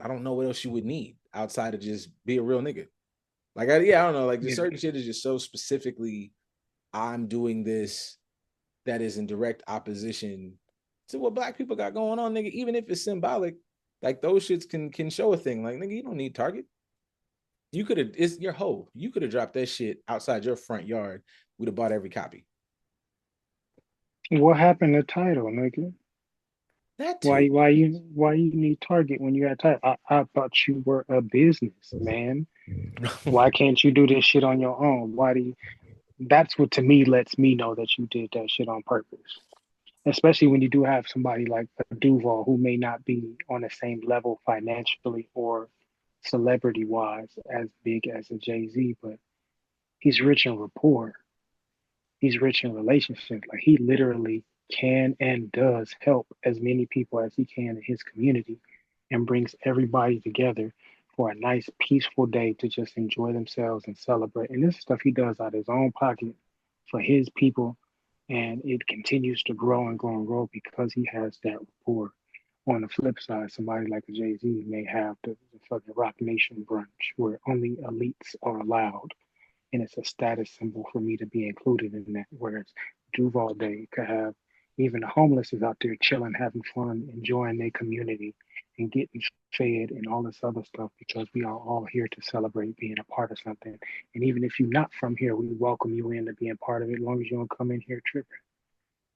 don't know what else you would need outside of just be a real nigga. Like I don't know, like the Yeah. certain shit is just so specifically I'm doing this that is in direct opposition to what black people got going on, nigga. Even if it's symbolic, like those shits can show a thing. Like nigga, you don't need Target. You could have it's your hoe. You could have dropped that shit outside your front yard. We'd have bought every copy. What happened to title, nigga? That Why too. why you need Target when you got title? I thought you were a business, man. Why can't you do this shit on your own? Why do you that's what to me lets me know that you did that shit on purpose. Especially when you do have somebody like a Duval who may not be on the same level financially or celebrity wise as big as a Jay-Z, but he's rich in rapport. He's rich in relationships. Like he literally can and does help as many people as he can in his community and brings everybody together for a nice, peaceful day to just enjoy themselves and celebrate. And this stuff he does out of his own pocket for his people. And it continues to grow and grow and grow because he has that rapport. On the flip side, somebody like a Jay Z may have the fucking Rock Nation brunch where only elites are allowed and it's a status symbol for me to be included in that. Whereas Duval Day could have even the homeless is out there chilling, having fun, enjoying their community, and getting fed and all this other stuff because we are all here to celebrate being a part of something. And even if you're not from here, we welcome you in to being part of it as long as you don't come in here tripping.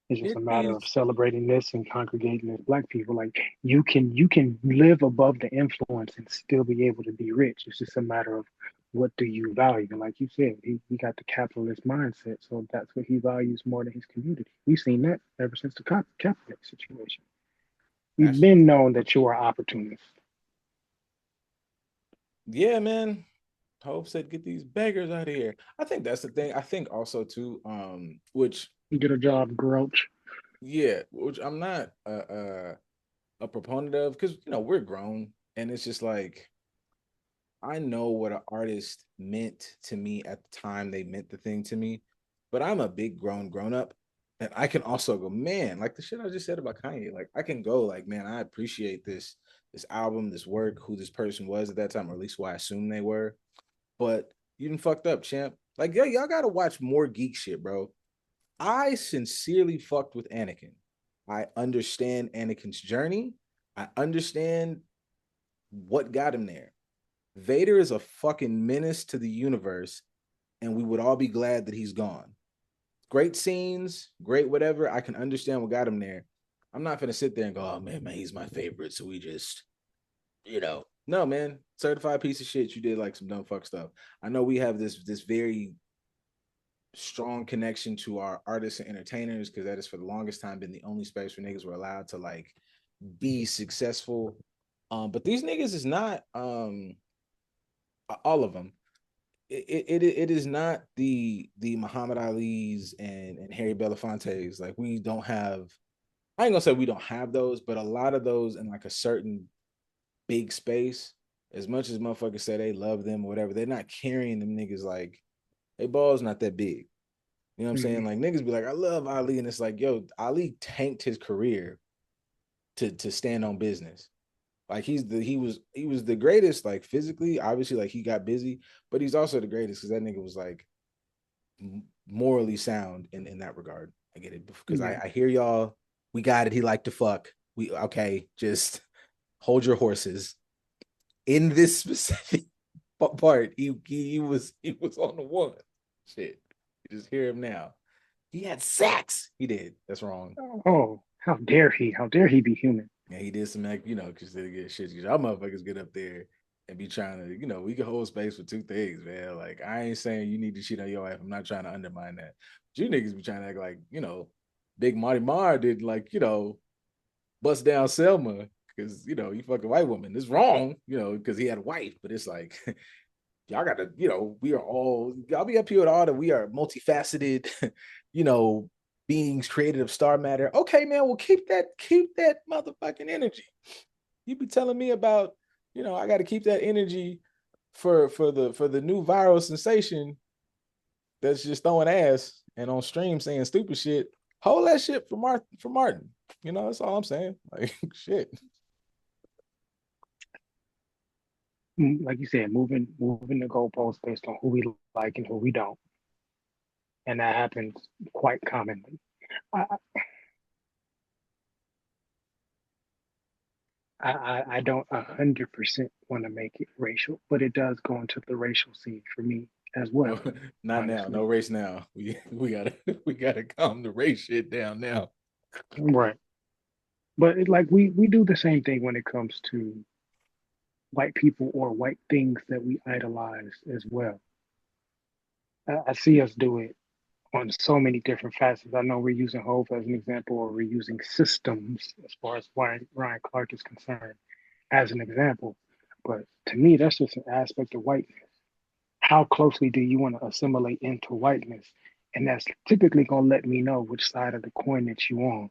It's just a It matter of is celebrating this and congregating as black people. Like you can live above the influence and still be able to be rich. It's just a matter of what do you value. And like you said, he got the capitalist mindset, so that's what he values more than his community. We've seen that ever since the capitalist situation. We've that's been known that you are opportunists. yeah, man. Hope said get these beggars out of here. I think that's the thing. I think also too, which Get a job, grouch. yeah, which I'm not a proponent of because we're grown and it's just like I know what an artist meant to me at the time they meant the thing to me, but I'm a big grown up, and I can also go, man, like the shit I just said about Kanye. Like I can go, like, man, I appreciate this album, this work, who this person was at that time, or at least who I assume they were. But you done fucked up, champ. Like, yo, y'all gotta watch more geek shit, bro. I sincerely fucked with Anakin. I understand Anakin's journey. I understand what got him there. Vader is a fucking menace to the universe, and we would all be glad that he's gone. Great scenes, great whatever. I can understand what got him there. I'm not gonna sit there and go, oh man, he's my favorite. So we just, no, man, certified piece of shit. You did like some dumb fuck stuff. I know we have this very strong connection to our artists and entertainers because that has for the longest time been the only space where niggas were allowed to like be successful. But these niggas is not all of them. It is not the Muhammad Ali's and Harry Belafonte's. Like we don't have. I ain't gonna say we don't have those, but a lot of those in like a certain big space. As much as motherfuckers say they love them or whatever, they're not carrying them niggas like, hey, ball's not that big. You know what I'm saying? Mm-hmm. Like niggas be like, I love Ali, and it's like, yo, Ali tanked his career to stand on business. Like he was the greatest, like physically, obviously, like he got busy, but he's also the greatest because that nigga was like morally sound in that regard. I get it because Yeah. I hear y'all. We got it. He liked to fuck. We okay, just hold your horses. In this specific part, he was on the one. Shit, you just hear him now. He had sex. He did. That's wrong. Oh, how dare he? How dare he be human? Yeah, he did some, like, because they get shit. Y'all motherfuckers get up there and be trying to, we can hold space for two things, man. Like, I ain't saying you need to cheat on your wife. I'm not trying to undermine that. But you niggas be trying to act like, Big Marty Marr did, like, bust down Selma because, you fucking white woman. It's wrong, because he had a wife. But it's like, y'all got to, we are all, y'all be up here with all that. We are multifaceted, you know, beings created of star matter. Okay, man, well, keep that motherfucking energy. You be telling me about, I got to keep that energy for the new viral sensation that's just throwing ass and on stream saying stupid shit. Hold that shit for Martin. That's all I'm saying. Like, shit. Like you said, moving the goalposts based on who we like and who we don't, and that happens quite commonly. I I don't 100% want to make it racial, but it does go into the racial scene for me as No, well, not now. honestly. No race now. We gotta we gotta calm the race shit down now. Right. But like we do the same thing when it comes to white people or white things that we idolize as well. I see us do it on so many different facets. I know we're using Hove as an example, or we're using systems as far as Ryan Clark is concerned as an example. But to me, that's just an aspect of whiteness. How closely do you want to assimilate into whiteness? And that's typically going to let me know which side of the coin that you on.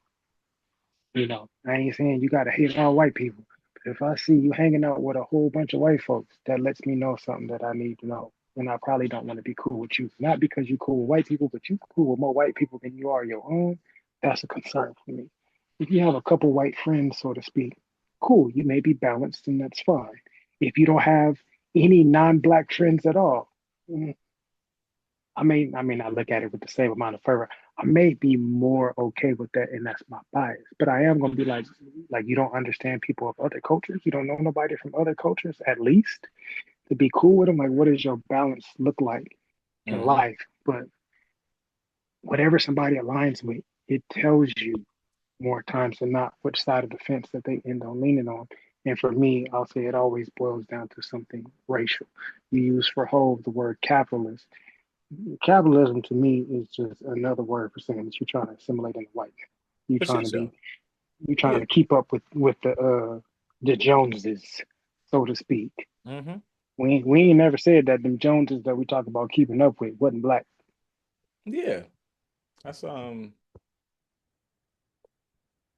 I ain't saying you got to hate all white people, but if I see you hanging out with a whole bunch of white folks, that lets me know something that I need to know. And I probably don't want to be cool with you. Not because you're cool with white people, but you cool with more white people than you are your own. That's a concern for me. If you have a couple white friends, so to speak, cool, you may be balanced and that's fine. If you don't have any non-black friends at all, mm, I may not look at it with the same amount of fervor. I may be more okay with that, and that's my bias. But I am gonna be like you don't understand people of other cultures. You don't know nobody from other cultures, at least to be cool with them. Like, what does your balance look like in Mm-hmm. life? But whatever somebody aligns with, it tells you more times than not which side of the fence that they end on leaning on. And for me, I'll say it always boils down to something racial. You use for Hove the word capitalist. Capitalism to me is just another word for saying that you're trying to assimilate into white. You're For trying shit to show. be, you're trying Yeah. to keep up with the Joneses, so to speak. Mm-hmm. We ain't never said that them Joneses that we talk about keeping up with wasn't black. Yeah. That's.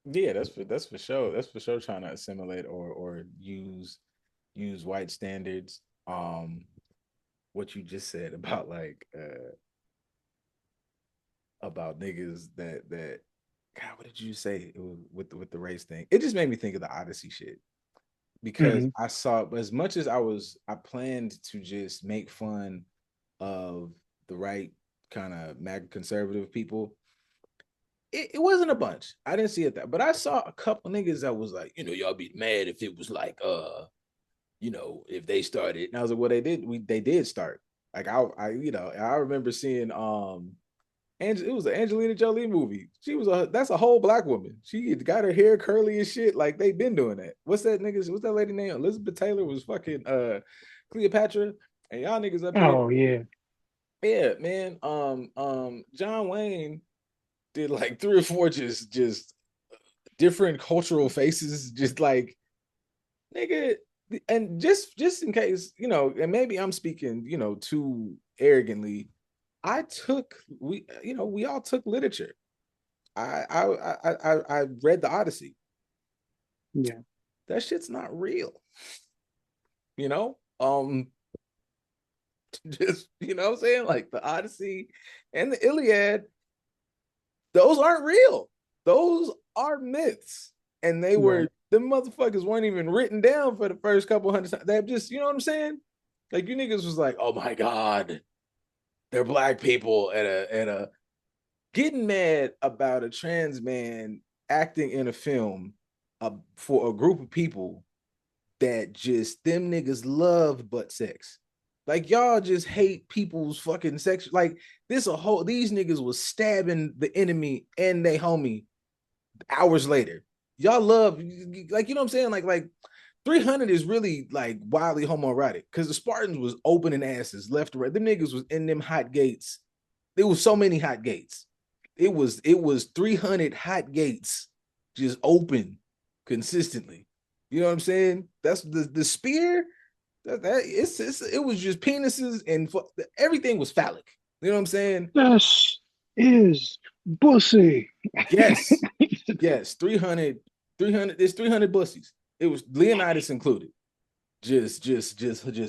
Yeah, that's for sure. That's for sure trying to assimilate or use white standards. What you just said about, like, about niggas that God, what did you say with the race thing? It just made me think of the Odyssey shit because Mm-hmm. I saw, as much as I planned to just make fun of the right kind of MAGA conservative people. It wasn't a bunch. I didn't see it that, but I saw a couple niggas that was like, y'all be mad if it was like, if they started. And I was like, well, they did start. Like, I remember seeing, it was an Angelina Jolie movie. That's a whole black woman. She got her hair curly and shit. Like, they been doing that. What's that lady name? Elizabeth Taylor was fucking Cleopatra, and y'all niggas up here. Oh yeah, Yeah, man. John Wayne did like three or four just different cultural faces, just like, nigga. And just in case, and maybe I'm speaking, too arrogantly. We all took literature. I read the Odyssey. yeah, That shit's not real, you know. Just, what I'm saying, like the Odyssey and the Iliad, those aren't real. Those are myths, and right, them motherfuckers weren't even written down for the first couple hundred times. They just, what I'm saying. Like, you niggas was like, oh my god, they're black people at a getting mad about a trans man acting in a film, for a group of people. that just them niggas love butt sex. Like y'all just hate people's fucking sex. Like this a whole these niggas was stabbing the enemy and they homie hours later. Y'all love like you know what I'm saying? Like 300 is really like wildly homoerotic because the Spartans was opening asses left to right. Them niggas was in them hot gates. There was so many hot gates. It was 300 hot gates just open consistently. You know what I'm saying? That's the spear. It was just penises and everything was phallic. You know what I'm saying? This is bussy. Yes, yes. 300, 300. There's 300 bussies. It was Leonidas included. Just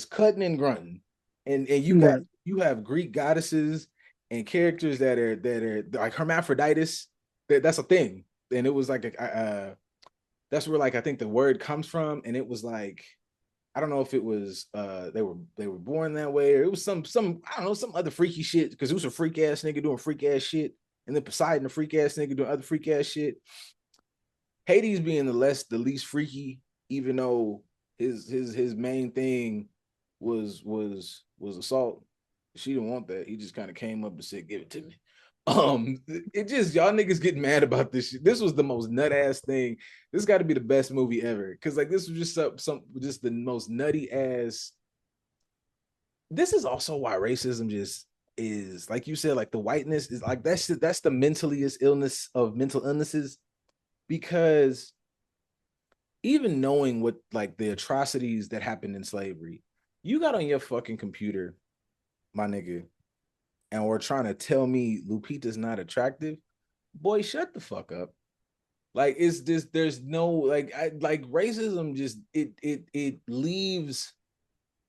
cutting and grunting, and Right. you have Greek goddesses and characters that are like hermaphroditus. That's a thing, and it was like that's where like I think the word comes from, and it was like I don't know if it was they were born that way or it was some I don't know some other freaky shit because it was a freak ass nigga doing freak ass shit, and then Poseidon a freak ass nigga doing other freak ass shit. Hades being the least freaky, even though his main thing was assault. She didn't want that. He just kind of came up and said, "Give it to me." It just y'all niggas getting mad about this shit. This was the most nut ass thing. This got to be the best movie ever because like this was just some just the most nutty ass. This is also why racism just is like you said, like the whiteness is like that's the mentaliest illness of mental illnesses because even knowing what like the atrocities that happened in slavery, you got on your fucking computer, my nigga, and we're trying to tell me Lupita's not attractive. Boy, shut the fuck up. Like it's just there's no like racism just it leaves.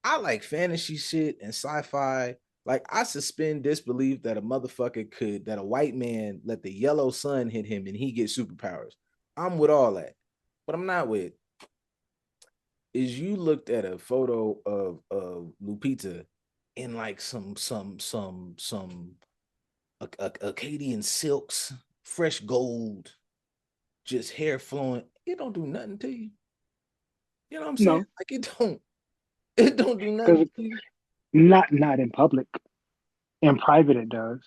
I like fantasy shit and sci-fi. Like I suspend disbelief that a motherfucker could that a white man let the yellow sun hit him and he gets superpowers. I'm with all that. But I'm not with is you looked at a photo of Lupita in like some Acadian silks, fresh gold, just hair flowing. It don't do nothing to you. You know what I'm saying? No, Like it don't do nothing because to you. not in public. In private, it does,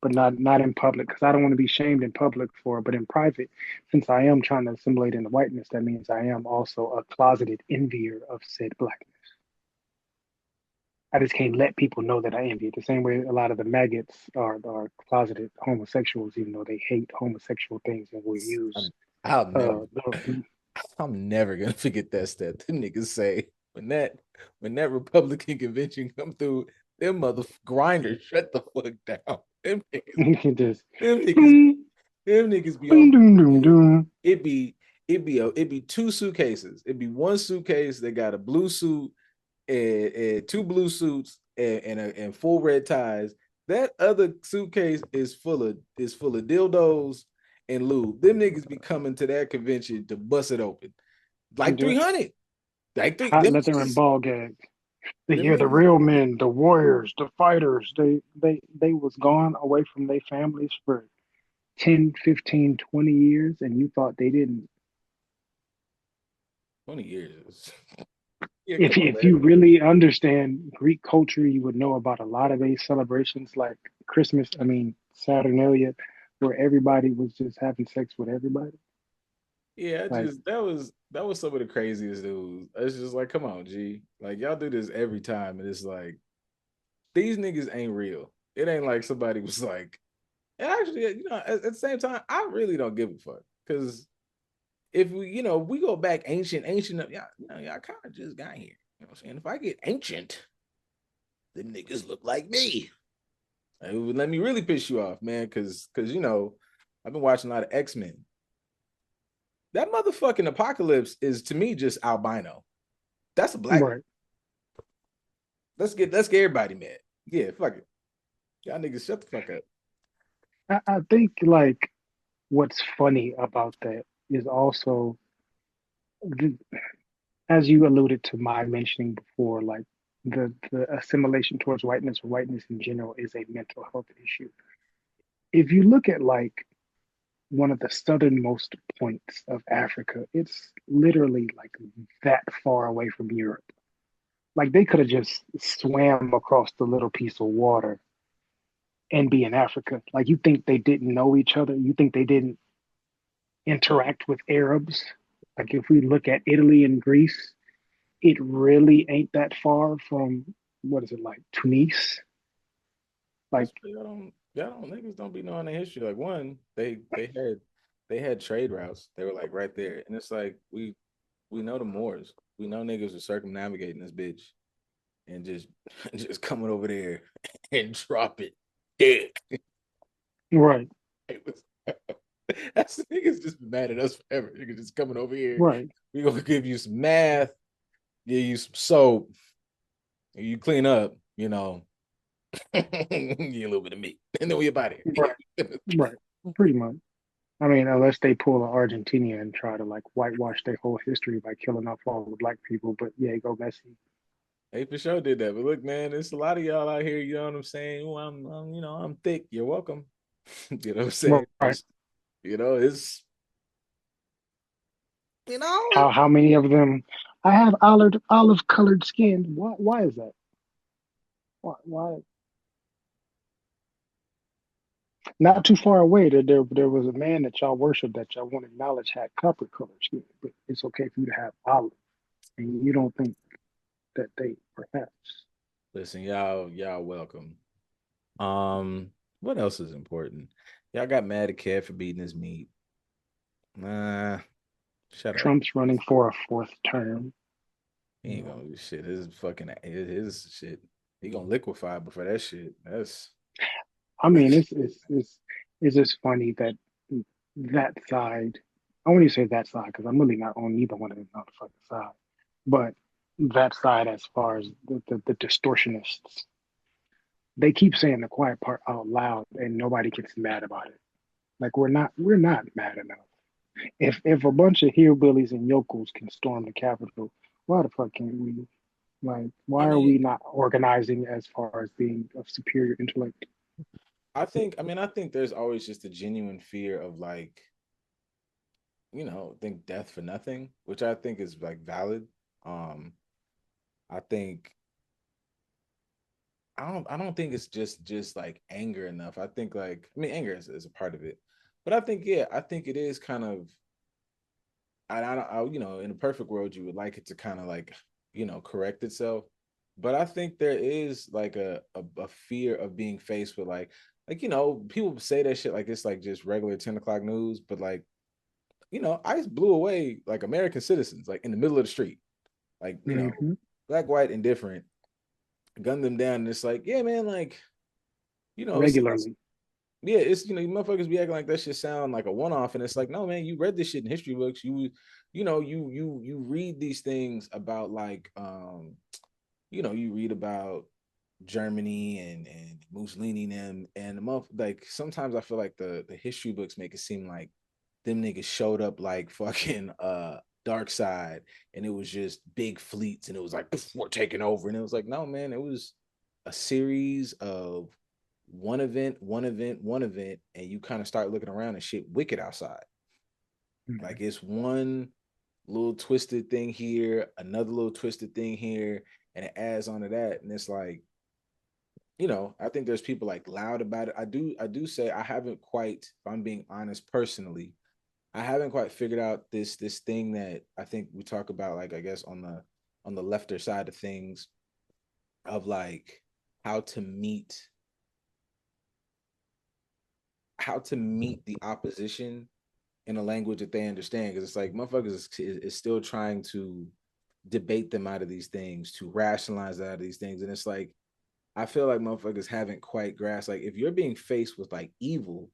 but not in public. Because I don't want to be shamed in public for it. But in private, since I am trying to assimilate into whiteness, that means I am also a closeted envier of said blackness. I just can't let people know that I envy it. The same way a lot of the maggots are closeted homosexuals, even though they hate homosexual things and will use I'm, I'll never the I'm never gonna forget that step. Them niggas say when that Republican convention come through, them mother grinders shut the fuck down. just Them niggas, boom, them niggas be boom, on. doom, doom, doom. It be it'd be two suitcases. It'd be one suitcase that got a blue suit and two blue suits and full red ties. That other suitcase is full of dildos and lube. Them niggas be coming to that convention to bust it open. Like Just 300. Like three hot them leather and niggas, ball gags. They them hear the niggas, real men, the warriors, the fighters. They was gone away from their families for 10, 15, 20 years, and you thought they didn't. 20 years. Yeah, If come on, if man. you really understand Greek culture, you would know about a lot of these celebrations like Christmas, I mean Saturnalia, where everybody was just having sex with everybody. Yeah, I Like, just that was some of the craziest dudes. It's just like, come on, G. Like y'all do this every time, and it's like these niggas ain't real. It ain't like somebody was like, and actually, at the same time, I really don't give a fuck because if we go back ancient, y'all kind of just got here. You know what I'm saying? If I get ancient, them niggas look like me. It would let me really piss you off, man, because I've been watching a lot of X-Men. That motherfucking apocalypse is to me just albino. That's a black. right. Let's get everybody mad. Yeah, fuck it. Y'all niggas shut the fuck up. I think like what's funny about that is also as you alluded to my mentioning before, like the assimilation towards whiteness or whiteness in general is a mental health issue. If you look at like one of the southernmost points of Africa. It's literally like that far away from Europe. Like they could have just swam across the little piece of water and be in Africa. Like you think they didn't know each other? You think they didn't interact with Arabs? Like if we look at Italy and Greece, it really ain't that far from what is it like Tunis? That's Like why y'all don't niggas don't be knowing the history. Like one, they had trade routes. They were like right there. And it's like we know the Moors. We know niggas are circumnavigating this bitch and just just coming over there and drop it dead. right, It was, that's the niggas just been mad at us forever. Niggas just coming over here. right, We gonna give you some math, give you some soap, you clean up, get a little bit of meat, and then we about right, it. right. Pretty much. I mean, unless they pull an Argentina and try to like whitewash their whole history by killing off all the black people, but yeah, go Messi. They for sure did that. But look, man, there's a lot of y'all out here, you know what I'm saying? Oh, I'm thick. You're welcome. You know what I'm saying? Right. Just, it's, you know, How many of them? I have olive colored skin. Why is that? Why? Not too far away, there was a man that y'all worship that y'all won't acknowledge had copper colored skin, but it's okay for you to have olive, and you don't think that they perhaps listen, y'all welcome. What else is important? Y'all got mad at Kev for beating his meat. Nah, shut up. Trump's running for a fourth term. He You ain't know, gonna do shit. His shit. He gonna liquefy before that shit. That's I mean, it's just funny that that side. I want to say that side because I'm really not on either one of them motherfucking side, but that side as far as the distortionists, they keep saying the quiet part out loud, and nobody gets mad about it. Like we're not mad enough. If a bunch of hillbillies and yokels can storm the Capitol, why the fuck can't we? Like, I why are mean, we not organizing as far as being of superior intellect? I think there's always just a genuine fear of like, think death for nothing, which I think is like valid. Um, I think I don't think it's just like anger enough. I think like anger is a part of it. But I think yeah, I think it is kind of in a perfect world you would like it to kind of like, correct itself. But I think there is like a fear of being faced with people say that shit like it's like just regular 10 o'clock news, but like, ICE blew away like American citizens, like in the middle of the street, like, Hmm. black, white, indifferent, gunned them down. And it's like, yeah, man, like, it's Regularly. yeah, it's you motherfuckers be acting like that shit sound like a one-off. And it's like, no, man, you read this shit in history books. You read these things about like you read about Germany and Mussolini and them and the month like sometimes I feel like the history books make it seem like them niggas showed up like fucking dark side and it was just big fleets and it was like we're taking over and it was like no man it was a series of one event and you kind of start looking around and shit wicked outside Mhm. like it's one little twisted thing here another little twisted thing here and it adds on to that and it's like I think there's people like loud about it. I do say I haven't quite, if I'm being honest personally, I haven't quite figured out this thing that I think we talk about, like I guess on the lefter side of things, of like how to meet how to meet the opposition in a language that they understand. Because it's like motherfuckers is still trying to debate them out of these things, to rationalize out of these things. And it's like I feel like motherfuckers haven't quite grasped like if you're being faced with like evil,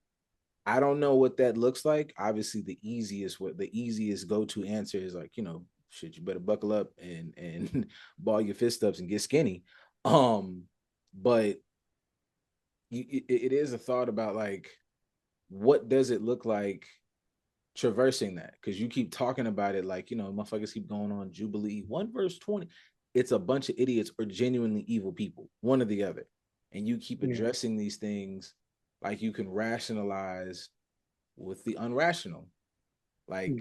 I don't know what that looks like. Obviously, the easiest go-to answer is like, shit, you better buckle up and ball your fist ups and get skinny. Um, but it is a thought about like what does it look like traversing that? Because you keep talking about it like, motherfuckers keep going on Jubilee 1 verse 20. It's a bunch of idiots or genuinely evil people, one or the other. And you keep Yeah. addressing these things like you can rationalize with the unrational. Like,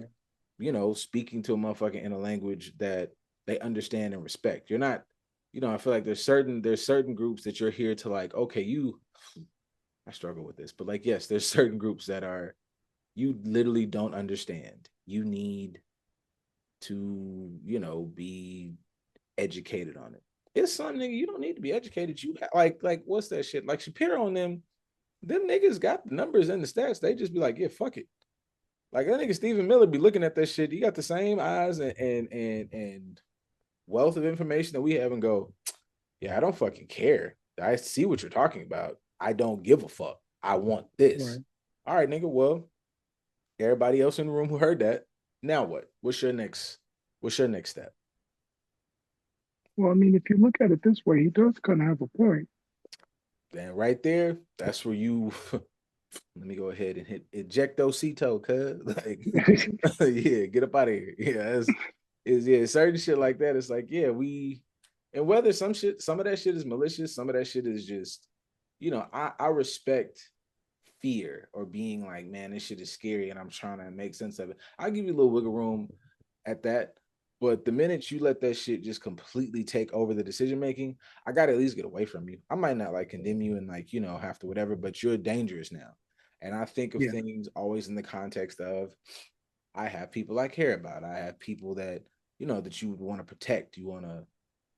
Yeah. speaking to a motherfucker in a language that they understand and respect. You're not, I feel like there's certain groups that you're here to like, okay, I struggle with this, but like, yes, there's certain groups that are you literally don't understand. You need to, be educated on it. It's something nigga, you don't need to be educated. You like what's that shit? Like Shapiro on them niggas got the numbers and the stats. They just be like, yeah, fuck it. Like that nigga Stephen Miller be looking at that shit. He got the same eyes and wealth of information that we have and go, yeah, I don't fucking care. I see what you're talking about. I don't give a fuck. I want this. Right. All right, nigga. Well, everybody else in the room who heard that. Now what? What's your next step? Well, I mean, if you look at it this way, he does kind of have a point. And right there, that's where you let me go ahead and hit ejectocito, cuz like yeah, get up out of here. Yeah, yeah, certain shit like that. It's like, yeah, and whether some of that shit is malicious, some of that shit is just, I respect fear or being like, man, this shit is scary and I'm trying to make sense of it. I'll give you a little wiggle room at that. But the minute you let that shit just completely take over the decision making, I gotta at least get away from you. I might not like condemn you and like, have to whatever, but you're dangerous now. And I think of Yeah. things always in the context of I have people I care about. I have people that, that you would want to protect. You want to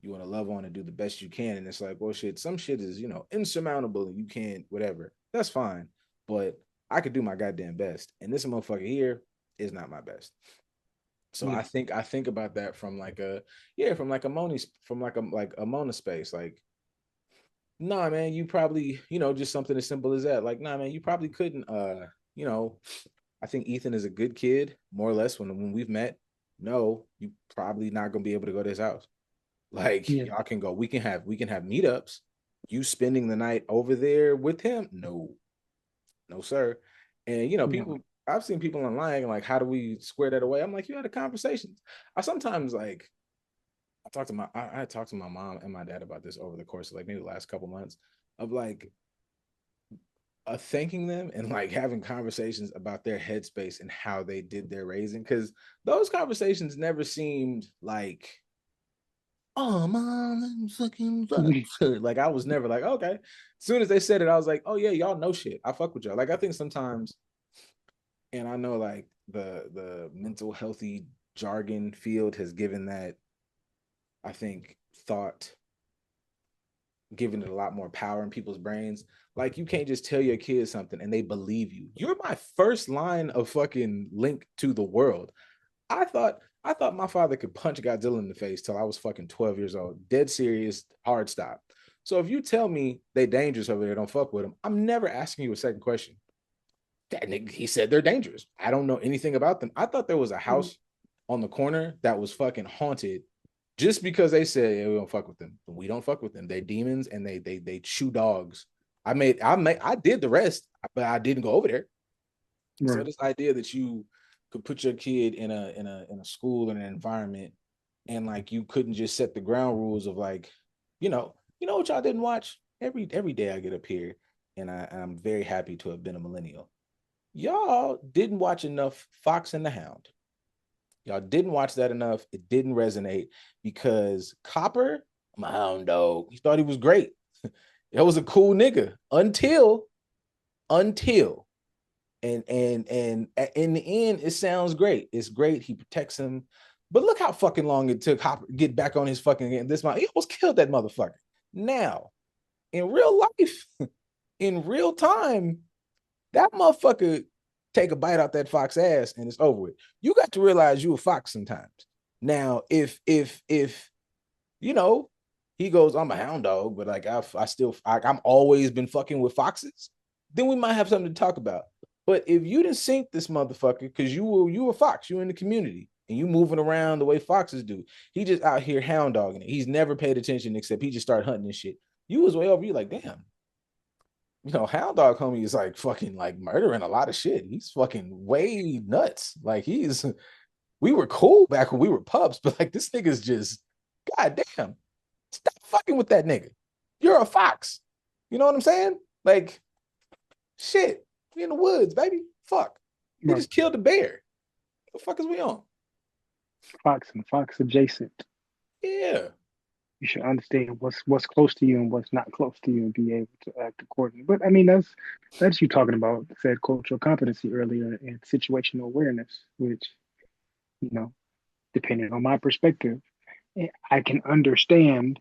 love on and do the best you can. And it's like, well, shit, some shit is, insurmountable and you can't, whatever. That's fine. But I could do my goddamn best. And this motherfucker here is not my best. So Yeah. I think about that from like a Mona space. Like, nah, man, you probably, just something as simple as that. Like, nah, man, you probably couldn't you know, I think Ethan is a good kid, more or less when we've met. No, you probably not gonna be able to go to his house. Like Yeah. y'all can go. We can have meetups. You spending the night over there with him? No, no, sir. And No. people. I've seen people online like, how do we square that away? I'm like, you had a conversation. I sometimes like I talked to my mom and my dad about this over the course of like maybe the last couple months of like thanking them and like having conversations about their headspace and how they did their raising because those conversations never seemed like, oh mom, fucking fuck. Like I was never like, okay. As soon as they said it, I was like, oh yeah, y'all know shit. I fuck with y'all. Like I think sometimes, and I know like the mental healthy jargon field has given that, I think, thought, given it a lot more power in people's brains. Like you can't just tell your kids something and they believe you. You're my first line of fucking link to the world. I thought my father could punch Godzilla in the face till I was fucking 12 years old. Dead serious, hard stop. So if you tell me they dangerous over there, don't fuck with them, I'm never asking you a second question. That nigga, he said they're dangerous. I don't know anything about them. I thought there was a house on the corner that was fucking haunted just because they said, yeah, we don't fuck with them. We don't fuck with them. They're demons and they chew dogs. I did the rest, but I didn't go over there. So Right. this idea that you could put your kid in a school and an environment and like you couldn't just set the ground rules of like, what y'all didn't watch? Every day I get up here and I'm very happy to have been a millennial. Y'all didn't watch enough Fox and the Hound. Y'all didn't watch that enough. It didn't resonate because Copper, my hound dog, he thought he was great. That was a cool nigga until and in the end, it sounds great. It's great. He protects him. But look how fucking long it took Hopper to get back on his fucking game. He almost killed that motherfucker. Now, in real life, in real time, that motherfucker take a bite out that fox ass and it's over with. You got to realize you a fox sometimes. Now, if you know, he goes, I'm a hound dog, but like I'm always been fucking with foxes, then we might have something to talk about. But if you didn't sink this motherfucker because you were a fox, you in the community and you moving around the way foxes do, he just out here hound dogging it. He's never paid attention except he just started hunting and shit. You was way over. You like, damn, hound dog homie is like fucking like murdering a lot of shit. He's fucking way nuts. Like we were cool back when we were pups, but like this nigga's just, goddamn, stop fucking with that nigga. You're a fox. You know what I'm saying? Like, shit, we in the woods, baby. Fuck. They Right. just killed the bear. What the fuck is we on? Fox and Fox adjacent. Yeah. You should understand what's close to you and what's not close to you and be able to act accordingly. But I mean, that's you talking about said cultural competency earlier and situational awareness, which, you know, depending on my perspective, I can understand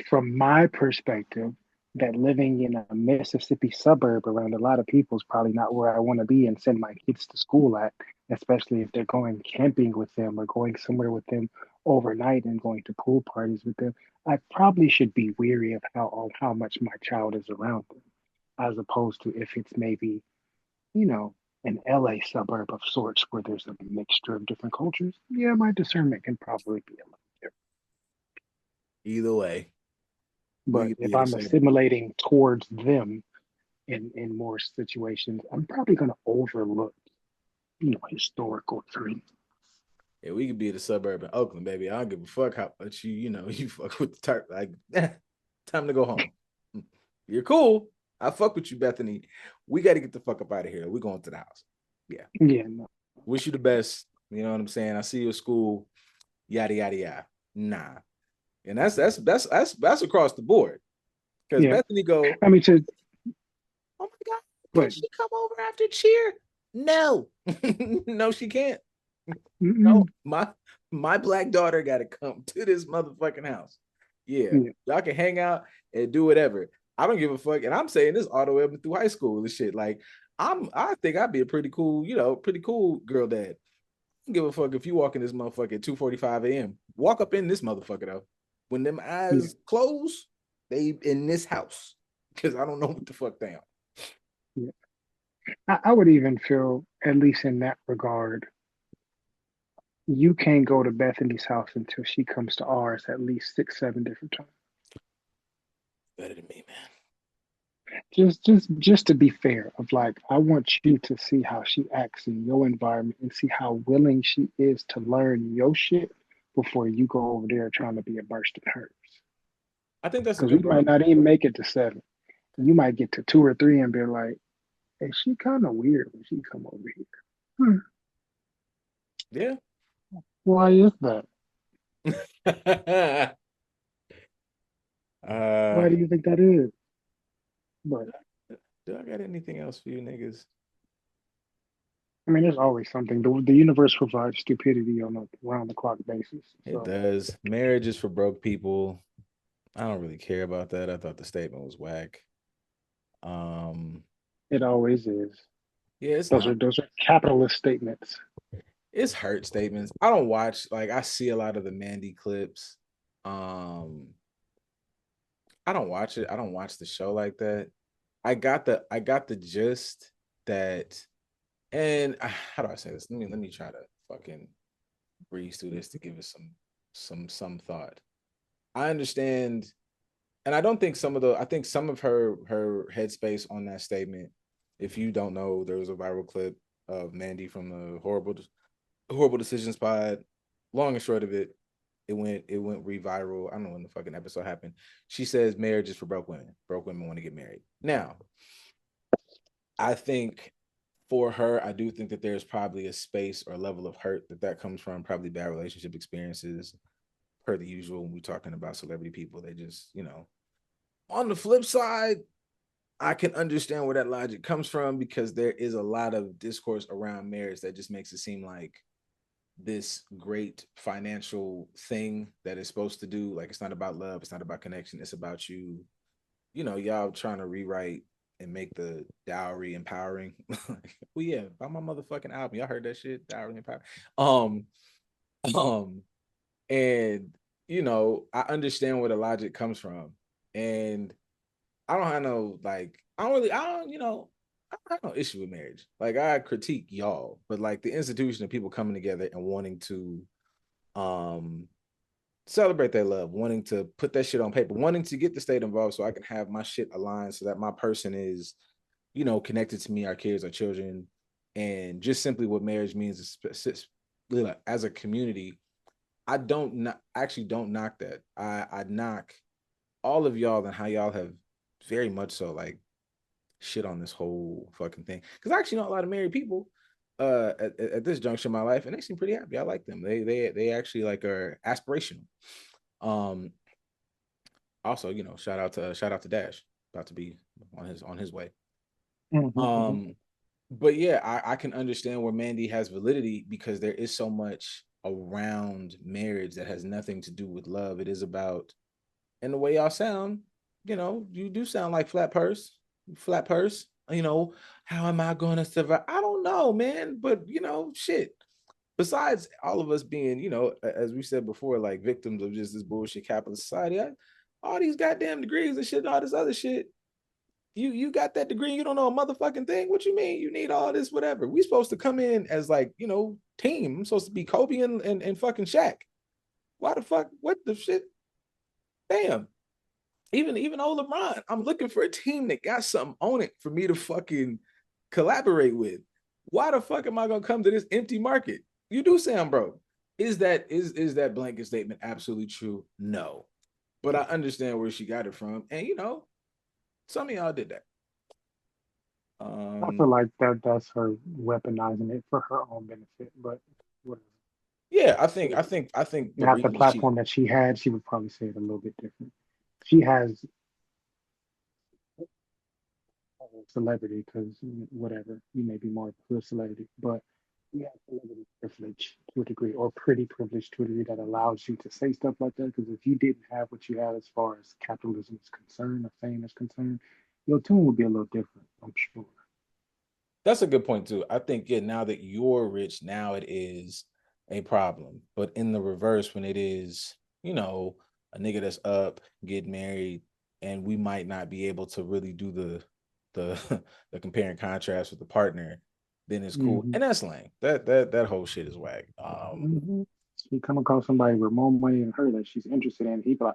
from my perspective that living in a Mississippi suburb around a lot of people is probably not where I want to be and send my kids to school at, especially if they're going camping with them or going somewhere with them overnight and going to pool parties with them. I probably should be weary of how much my child is around them, as opposed to if it's maybe, you know, an LA suburb of sorts where there's a mixture of different cultures. Yeah, my discernment can probably be a little different. Either way, we But could be if at a I'm suburb. assimilating towards them in more situations, I'm probably going to overlook, historical truth. Yeah, we could be at a suburb in Oakland, baby. I don't give a fuck how much you fuck with the Turk. Like, time to go home. You're cool. I fuck with you, Bethany. We got to get the fuck up out of here. We're going to the house. Yeah. Yeah, no, Wish you the best. You know what I'm saying? I see you at school. Yada yada yada. Nah. And that's across the board. Because yeah. Bethany go, I mean, oh my God, can but she come over after cheer? No. No, she can't. No, mm, my black daughter got to come to this motherfucking house. Yeah, yeah, y'all can hang out and do whatever. I don't give a fuck, and I'm saying this all the way up through high school and shit. Like, I think I'd be a pretty cool, pretty cool girl dad. I don't give a fuck if you walk in this motherfucker at 2:45 a.m. Walk up in this motherfucker though. When them yeah, eyes close, they in this house because I don't know what the fuck they are. yeah. I would even feel, at least in that regard, you can't go to Bethany's house until she comes to ours at least six, seven different times. Better than me, man. Just to be fair, of like, I want you to see how she acts in your environment and see how willing she is to learn your shit before you go over there trying to be immersed in hers. I think that's a Because good we might bar. not even make it to seven. You might get to two or three and be like, hey, she kind of weird when she come over here. Hmm. Yeah. Why is that? uh Why do you think that is? But do I got anything else for you niggas? I mean, there's always something. The universe provides stupidity on a round the clock basis. It So does. Marriage is for broke people. I don't really care about that. I thought the statement was whack. Um, it always is. yeah, it's Those not. are those are capitalist statements. It's hurt statements. I don't watch like I see a lot of the Mandy clips. Um, I don't watch it. I don't watch the show like that. I got the gist that and how do I say this? Let me try to fucking breeze through this to give it some thought. I understand, and I don't think I think some of her headspace on that statement. If you don't know, there was a viral clip of Mandy from the horrible decisions pod. Long and short of it, it went reviral. I don't know when the fucking episode happened. She says marriage is for broke women. Broke women want to get married. Now, I think for her, I do think that there's probably a space or a level of hurt that comes from probably bad relationship experiences. Per the usual, when we're talking about celebrity people, they just, On the flip side, I can understand where that logic comes from because there is a lot of discourse around marriage that just makes it seem like this great financial thing that is supposed to do. Like, it's not about love, it's not about connection, it's about you, y'all trying to rewrite and make the dowry empowering. Well, yeah, buy my motherfucking album. Y'all heard that shit, dowry empowering. Um, um, and I understand where the logic comes from, and I don't have no like, I don't, I don't have no issue with marriage. Like, I critique y'all, but like the institution of people coming together and wanting to um celebrate their love, wanting to put that shit on paper, wanting to get the state involved so I can have my shit aligned so that my person is, connected to me, our kids, our children, and just simply what marriage means as a community. I don't actually don't knock that. I knock all of y'all and how y'all have very much so like shit on this whole fucking thing. Because I actually know a lot of married people at this juncture in my life, and they seem pretty happy. I like them. They actually like are aspirational. Um, Also, shout out to Dash, about to be on his way. Hmm. Hmm. Um, but yeah, I can understand where Mandy has validity because there is so much around marriage that has nothing to do with love. It is about, and the way y'all sound, you do sound like flat purse. How am I going to survive? I don't know, man. But shit. Besides all of us being, as we said before, like victims of just this bullshit capitalist society, all these goddamn degrees and shit, and all this other shit. You got that degree, you don't know a motherfucking thing. What you mean? You need all this, whatever. We supposed to come in as like, team. I'm supposed to be Kobe and fucking Shaq. Why the fuck? What the shit? Damn. Even old LeBron, I'm looking for a team that got something on it for me to fucking collaborate with. Why the fuck am I gonna come to this empty market? You do sound broke. Is that blanket statement absolutely true? No. But I understand where she got it from. And some of y'all did that. I Um, feel like that's her weaponizing it for her own benefit, but whatever. yeah, I She think I think I think the had the reason that she platform that she had, she would probably say it a little bit different. She has celebrity because whatever, you may be more of a celebrity, but you have celebrity privilege to a degree, or pretty privilege to a degree that allows you to say stuff like that. Because if you didn't have what you have as far as capitalism is concerned, or fame is concerned, your tune would be a little different, I'm sure. That's a good point too. I think now that you're rich, now it is a problem. But in the reverse, when it is, a nigga that's up, get married, and we might not be able to really do the the compare and contrast with the partner, then it's cool. Hmm. And that's lame. That whole shit is whack. Hmm. She come across somebody with more money than her that she's interested in. He be like,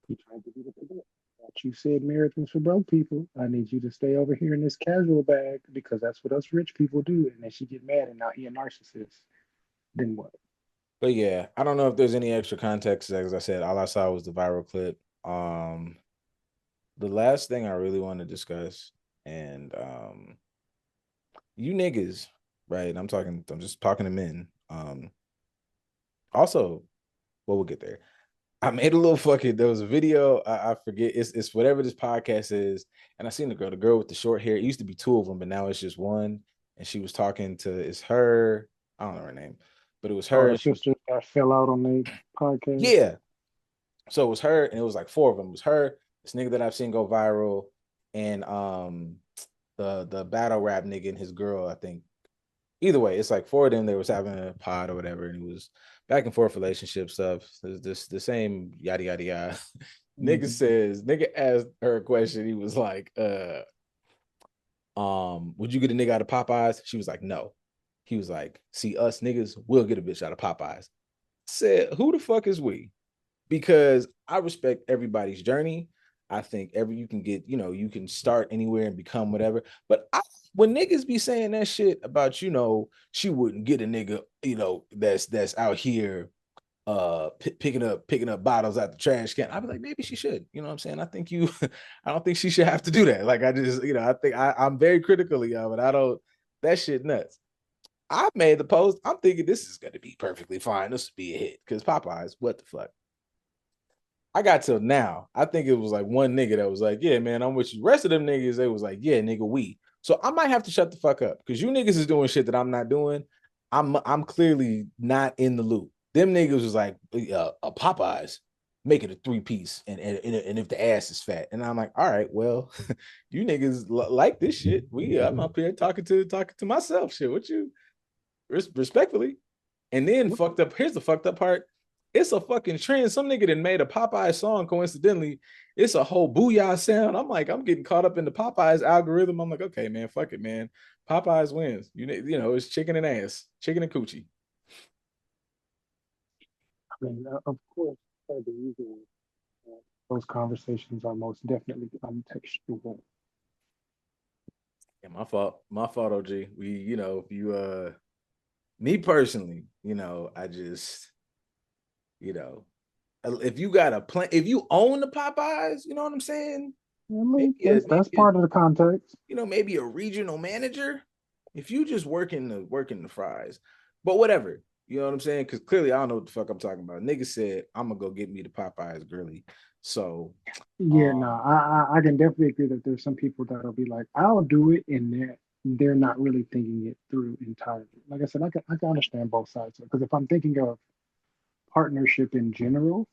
he tried to do the pivot. But you said marriage was for broke people. I need you to stay over here in this casual bag because that's what us rich people do. And then she get mad and now he a narcissist. Then what? But yeah, I don't know if there's any extra context. As I said, all I saw was the viral clip. The last thing I really want to discuss, and you niggas, right? I'm just talking to men. Also, well, we'll get there. I made a little fucking, there was a video, I forget, it's whatever this podcast is. And I seen the girl with the short hair. It used to be two of them, but now it's just one. And she was talking to, it's her, I don't know her name, but it was Oh, her. the And she was, sisters that fell out on the podcast. yeah. So it was her, and it was like four of them. It was her, this nigga that I've seen go viral, and the battle rap nigga and his girl, I think. Either way, it's like four of them. They was having a pod or whatever, and it was back and forth relationship stuff. This the same yada yada yada. Hmm. Nigga asked her a question. He was like, would you get a nigga out of Popeyes? She was like, no. He was like, see, us niggas will get a bitch out of Popeyes. Said, who the fuck is we? Because I respect everybody's journey. I think you can get, you can start anywhere and become whatever. But when niggas be saying that shit about, she wouldn't get a nigga, that's out here picking up bottles out the trash can. I'd be like, maybe she should. You know what I'm saying? I think I don't think she should have to do that. Like I just, I think I'm very critically of it. I don't that shit nuts. I made the post. I'm thinking this is gonna be perfectly fine. This would be a hit. Because Popeyes, what the fuck? I got till now. I think it was like one nigga that was like, yeah, man, I'm with you. The rest of them niggas, they was like, yeah, nigga, we. So I might have to shut the fuck up because you niggas is doing shit that I'm not doing. I'm clearly not in the loop. Them niggas was like, a Popeyes, make it a three piece, and if the ass is fat, and I'm like, all right, well, you niggas like this shit. I'm up here talking to myself. Shit, what you respectfully? And then fucked up. Here's the fucked up part. It's a fucking trend. Some nigga that made a Popeye song. Coincidentally, it's a whole booyah sound. I'm like, I'm getting caught up in the Popeyes algorithm. I'm like, okay, man, fuck it, man. Popeyes wins. It's chicken and ass, chicken and coochie. I mean, of course, the usual. Those conversations are most definitely untextual. Yeah, my fault, OG. Me personally, I just, you know, if you got a plan, if you own the Popeyes, you know what I'm saying? I mean, Maybe a, that's maybe a, part of the context. maybe a regional manager. if you just working the fries, but whatever, you know what I'm saying? Because clearly I don't know what the fuck I'm talking about. Nigga said I'm gonna go get me the Popeyes girly. So, Yeah, no, um, I can definitely agree that there's some people that'll be like, I'll do it, and they're not really thinking it through entirely. Like I said, I can understand both sides because if I'm thinking of partnership in general,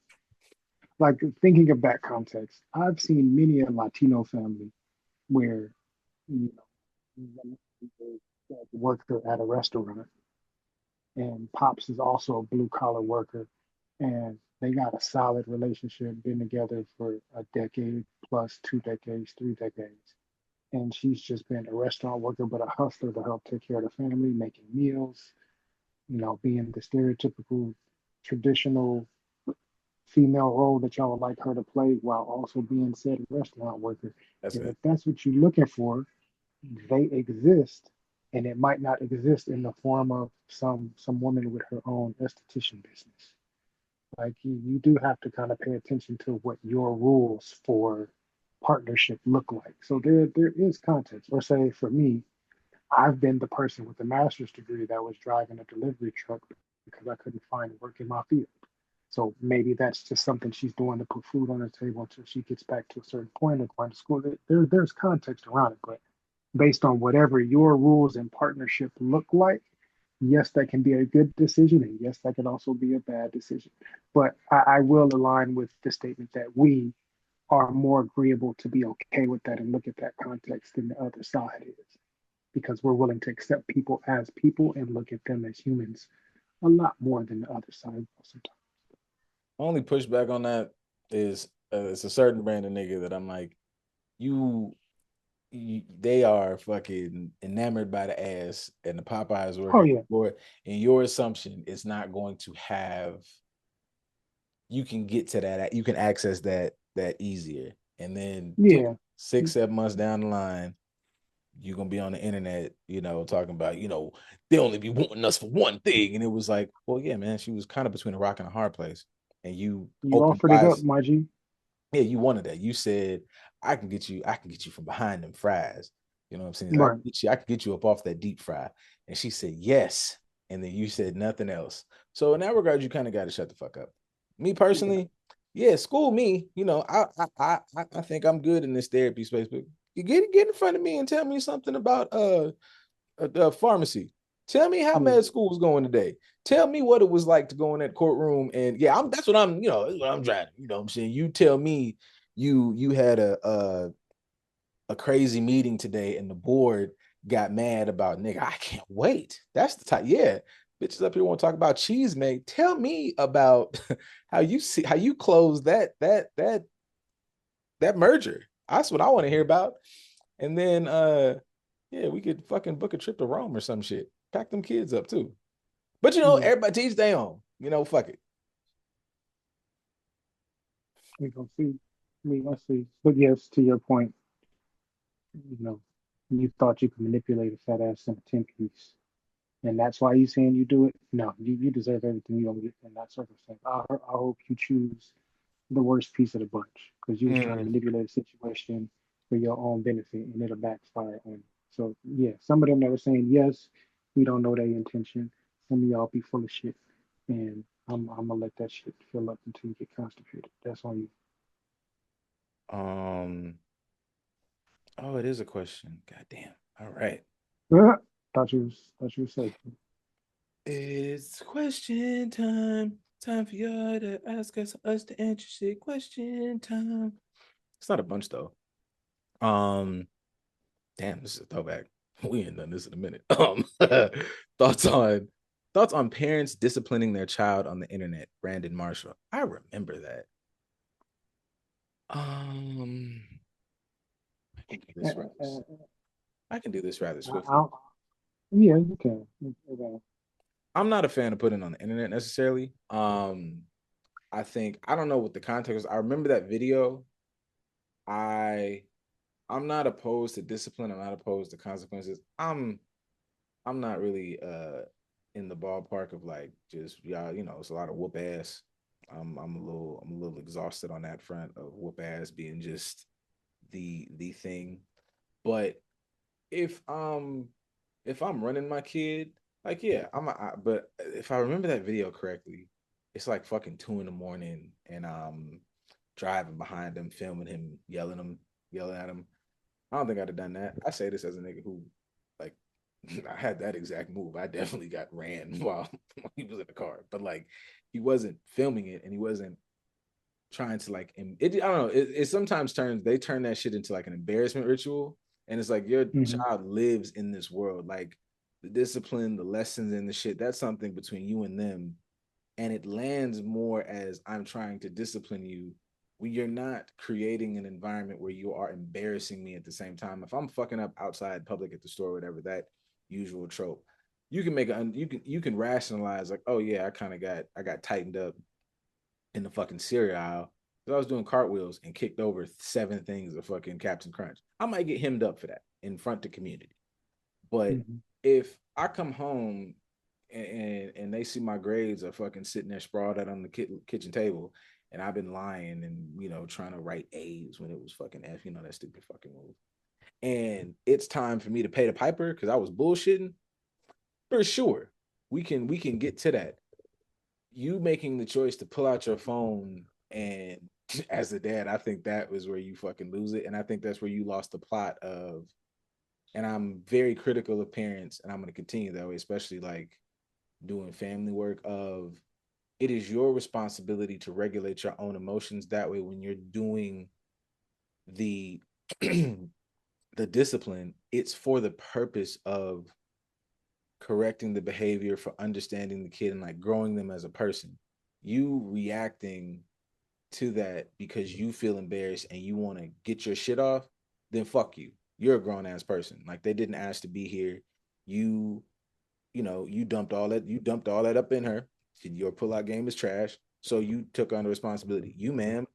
like thinking of that context, I've seen many a Latino family where you know worker at a restaurant, and pops is also a blue collar worker, and they got a solid relationship, been together for a decade plus, 2 decades, 3 decades. And she's just been a restaurant worker, but a hustler to help take care of the family, making meals, being the stereotypical traditional female role that y'all would like her to play while also being said restaurant worker. that's And it. if that's what you're looking for, they exist, and it might not exist in the form of some woman with her own esthetician business. Like you do have to kind of pay attention to what your rules for partnership look like. So there is context. Or say for me, I've been the person with the master's degree that was driving a delivery truck because I couldn't find work in my field. So maybe that's just something she's doing to put food on the table until she gets back to a certain point of going to school. There's context around it, but based on whatever your rules and partnership look like, yes, that can be a good decision, and yes, that can also be a bad decision. But I will align with the statement that we are more agreeable to be okay with that and look at that context than the other side is, because we're willing to accept people as people and look at them as humans a lot more than the other side sometimes. Only pushback on that is it's a certain brand of nigga that I'm like, you, they are fucking enamored by the ass and the Popeyes Oh worker. yeah, And your assumption is not going to have, you can get to that, you can access that easier. And then yeah, 6, 7 months down the line, you're gonna be on the internet, talking about, they only be wanting us for one thing. And it was like, well, yeah, man, she was kind of between a rock and a hard place. And you you opened offered your it up, eyes. my G. Yeah, you wanted that. You said, I can get you from behind them fries. You know what I'm saying? Right. I can get you up off that deep fry. And she said, yes. And then you said nothing else. So in that regard, you kind of got to shut the fuck up. Me Yeah. personally, yeah, school me. I think I'm good in this therapy space, but you get in front of me and tell me something about pharmacy. Tell me how Yeah. med school was going today. Tell me what it was like to go in that courtroom. And yeah, that's what that's what I'm trying to, what I'm saying. You tell me you had a crazy meeting today and the board got mad about, nigga, I can't wait. That's the type, yeah. Bitches up here want to talk about cheese, mate. Tell me about how you close that merger. That's what I want to hear about. And then yeah, we could fucking book a trip to Rome or some shit. Pack them kids up too. But Yeah. everybody teach their own. Fuck it. We gonna see. We gonna see. But yes, to your point, you know, you thought you could manipulate a fat ass in a 10 piece. And that's why you saying you do it. No, you deserve everything you don't get in that circumstance. I hope you choose the worst piece of the bunch because you was trying to Mm. manipulate a situation for your own benefit and it'll backfire on you. So yeah, some of them that were saying yes, we don't know their intention. Some of y'all be full of shit. And I'm gonna let that shit fill up until you get constipated. That's on Um. Oh, it is a question. God damn. All right. you. Thought you was safe. It's question time. Time for y'all to ask us to answer shit. Question time. It's not a bunch though. Um. Damn, this is a throwback. We ain't done this in a minute. Thoughts on thoughts on parents disciplining their child on the internet. Brandon Marshall. I remember that. Um, I can do Uh, this rather. uh, I can do this rather I, swiftly. I, yeah, you can. Okay. I'm not a fan of putting it on the internet necessarily. I think I don't know what the context is. I remember that video. I I'm not opposed to discipline. I'm not opposed to consequences. I'm not really in the ballpark of like just yeah, it's a lot of whoop ass. I'm a little exhausted on that front of whoop ass being just the thing. But if if I'm running my kid, like yeah, but if I remember that video correctly, it's like fucking 2 in the morning, and driving behind him, filming him, yelling at him. I don't think I'd have done that. I say this as a nigga who, like, I had that exact move. I definitely got ran while he was in the car, but like, he wasn't filming it, and he wasn't trying to like it. I don't know. It sometimes they turn that shit into like an embarrassment ritual, and it's like your Hmm. child lives in this world, like the discipline, the lessons, and the shit. That's something between you and them, and it lands more as I'm trying to discipline you when you're not creating an environment where you are embarrassing me at the same time. If I'm fucking up outside public at the store, whatever, that usual trope, you can you can rationalize like, oh yeah, I got tightened up in the fucking cereal aisle because I was doing cartwheels and kicked over 7 things of fucking Captain Crunch. I might get hemmed up for that in front of the community. But Hmm. if I come home and they see my grades are fucking sitting there sprawled out on the kitchen table, and I've been lying and trying to write A's when it was fucking F, that stupid fucking move. And it's time for me to pay the piper because I was bullshitting. For sure, we can get to that. You making the choice to pull out your phone and as a dad, I think that was where you fucking lose it. And I think that's where you lost the plot of, and I'm very critical of parents, and I'm going to continue that way, especially like doing family work of it is your responsibility to regulate your own emotions. That way, when you're doing the the discipline, it's for the purpose of correcting the behavior, for understanding the kid and like growing them as a person. You reacting to that because you feel embarrassed and you want to get your shit off, then fuck you. You're a grown ass person. Like they didn't ask to be here. You, you dumped all that up in her. Your pullout game is trash. So you took on the responsibility. You, ma'am,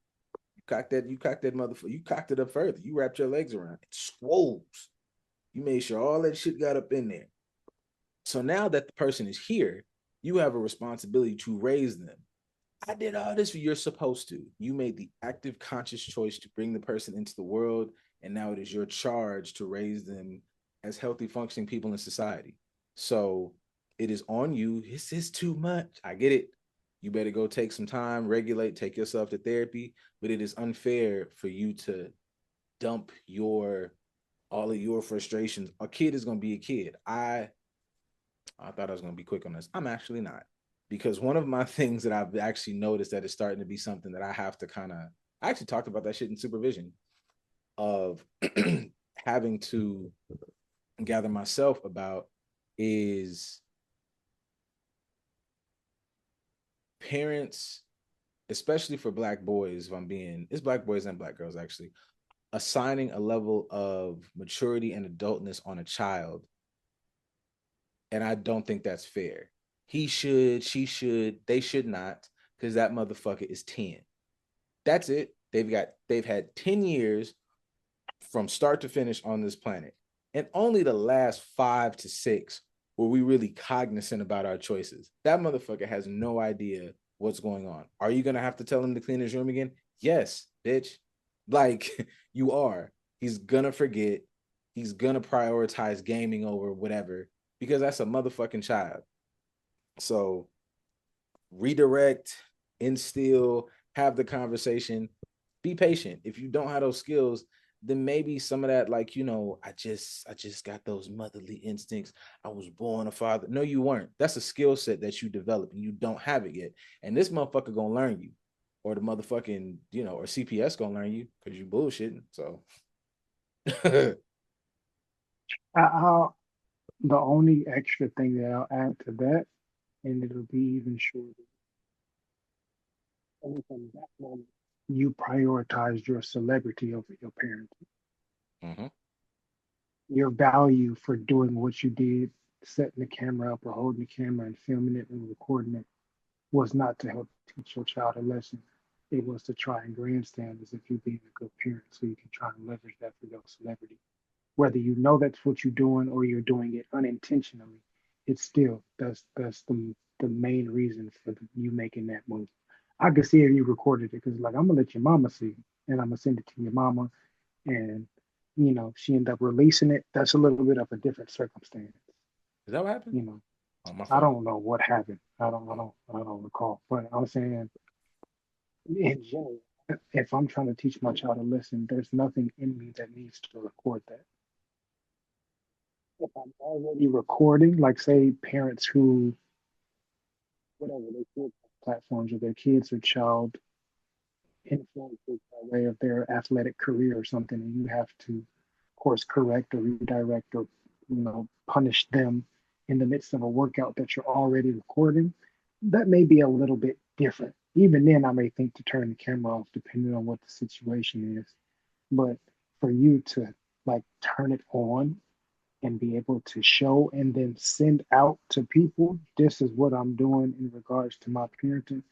you cocked that motherfucker, you cocked it up further. You wrapped your legs around it. Swolls. You made sure all that shit got up in there. So now that the person is here, you have a responsibility to raise them. I did all this. You're supposed to. You made the active, conscious choice to bring the person into the world, and now it is your charge to raise them as healthy, functioning people in society. So it is on you. This is too much. I get it. You better go take some time, regulate, take yourself to therapy. But it is unfair for you to dump your all of your frustrations. A kid is gonna be a kid. I thought I was going to be quick on this. I'm actually not. Because one of my things that I've actually noticed that is starting to be something that I have to kind of, I actually talked about that shit in supervision of having to gather myself about is parents, especially for black boys, if I'm being, it's black boys and black girls actually, assigning a level of maturity and adultness on a child. And I don't think that's fair. He should, she should, they should not, because that motherfucker is 10. That's it. They've had 10 years from start to finish on this planet. And only the last 5 to 6 were we really cognizant about our choices. That motherfucker has no idea what's going on. Are you gonna have to tell him to clean his room again? Yes, bitch. Like you are. He's gonna forget. He's gonna prioritize gaming over whatever because that's a motherfucking child. So redirect, instill, have the conversation, be patient. If you don't have those skills, then maybe some of that, like, I just got those motherly instincts. I was born a father. No, you weren't. That's a skill set that you develop and you don't have it yet. And this motherfucker gonna learn you. Or the motherfucking, or CPS gonna learn you because you bullshitting. So I'll, the only extra thing that I'll add to that, and it'll be even shorter, and from that moment, you prioritized your celebrity over your parents. Mhm. Your value for doing what you did, setting the camera up or holding the camera and filming it and recording it, was not to help teach your child a lesson. It was to try and grandstand as if you're being a good parent so you can try and leverage that for your celebrity. Whether you know that's what you're doing or you're doing it unintentionally, it's still that's the main reason for you making that move. I could see if you recorded it because like I'm gonna let your mama see and I'm gonna send it to your mama and she ended up releasing it. That's a little bit of a different circumstance. Is that what happened? You know, Oh, my I fault. don't know what happened. I don't recall. But I'm saying in general, if I'm trying to teach my child a lesson, there's nothing in me that needs to record that. If I'm already recording, like say parents who whatever they kids platforms or their kids or child influences by way of their athletic career or something, and you have to course correct or redirect or punish them in the midst of a workout that you're already recording, that may be a little bit different. Even then, I may think to turn the camera off depending on what the situation is. But for you to like turn it on and be able to show and then send out to people, this is what I'm doing in regards to my parenting.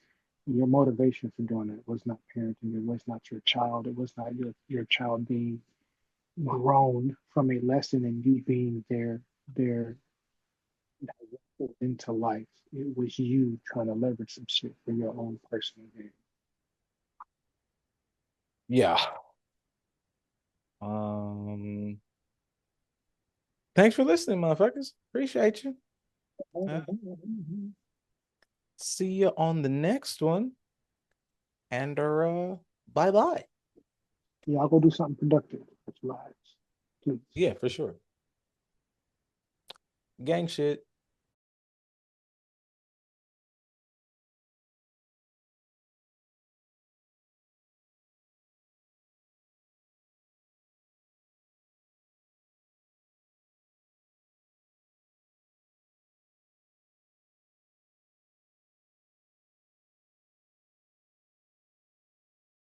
Your motivation for doing it was not parenting. It was not your child. It was not your child being grown from a lesson and you being their director into life. It was you trying to leverage some shit for your own personal gain. Yeah. Um, Thanks for listening, motherfuckers. Appreciate you. Uh, See you on the next one. And bye bye. Yeah, I'll go do something productive with your lives, please. Yeah, for sure. Gang shit.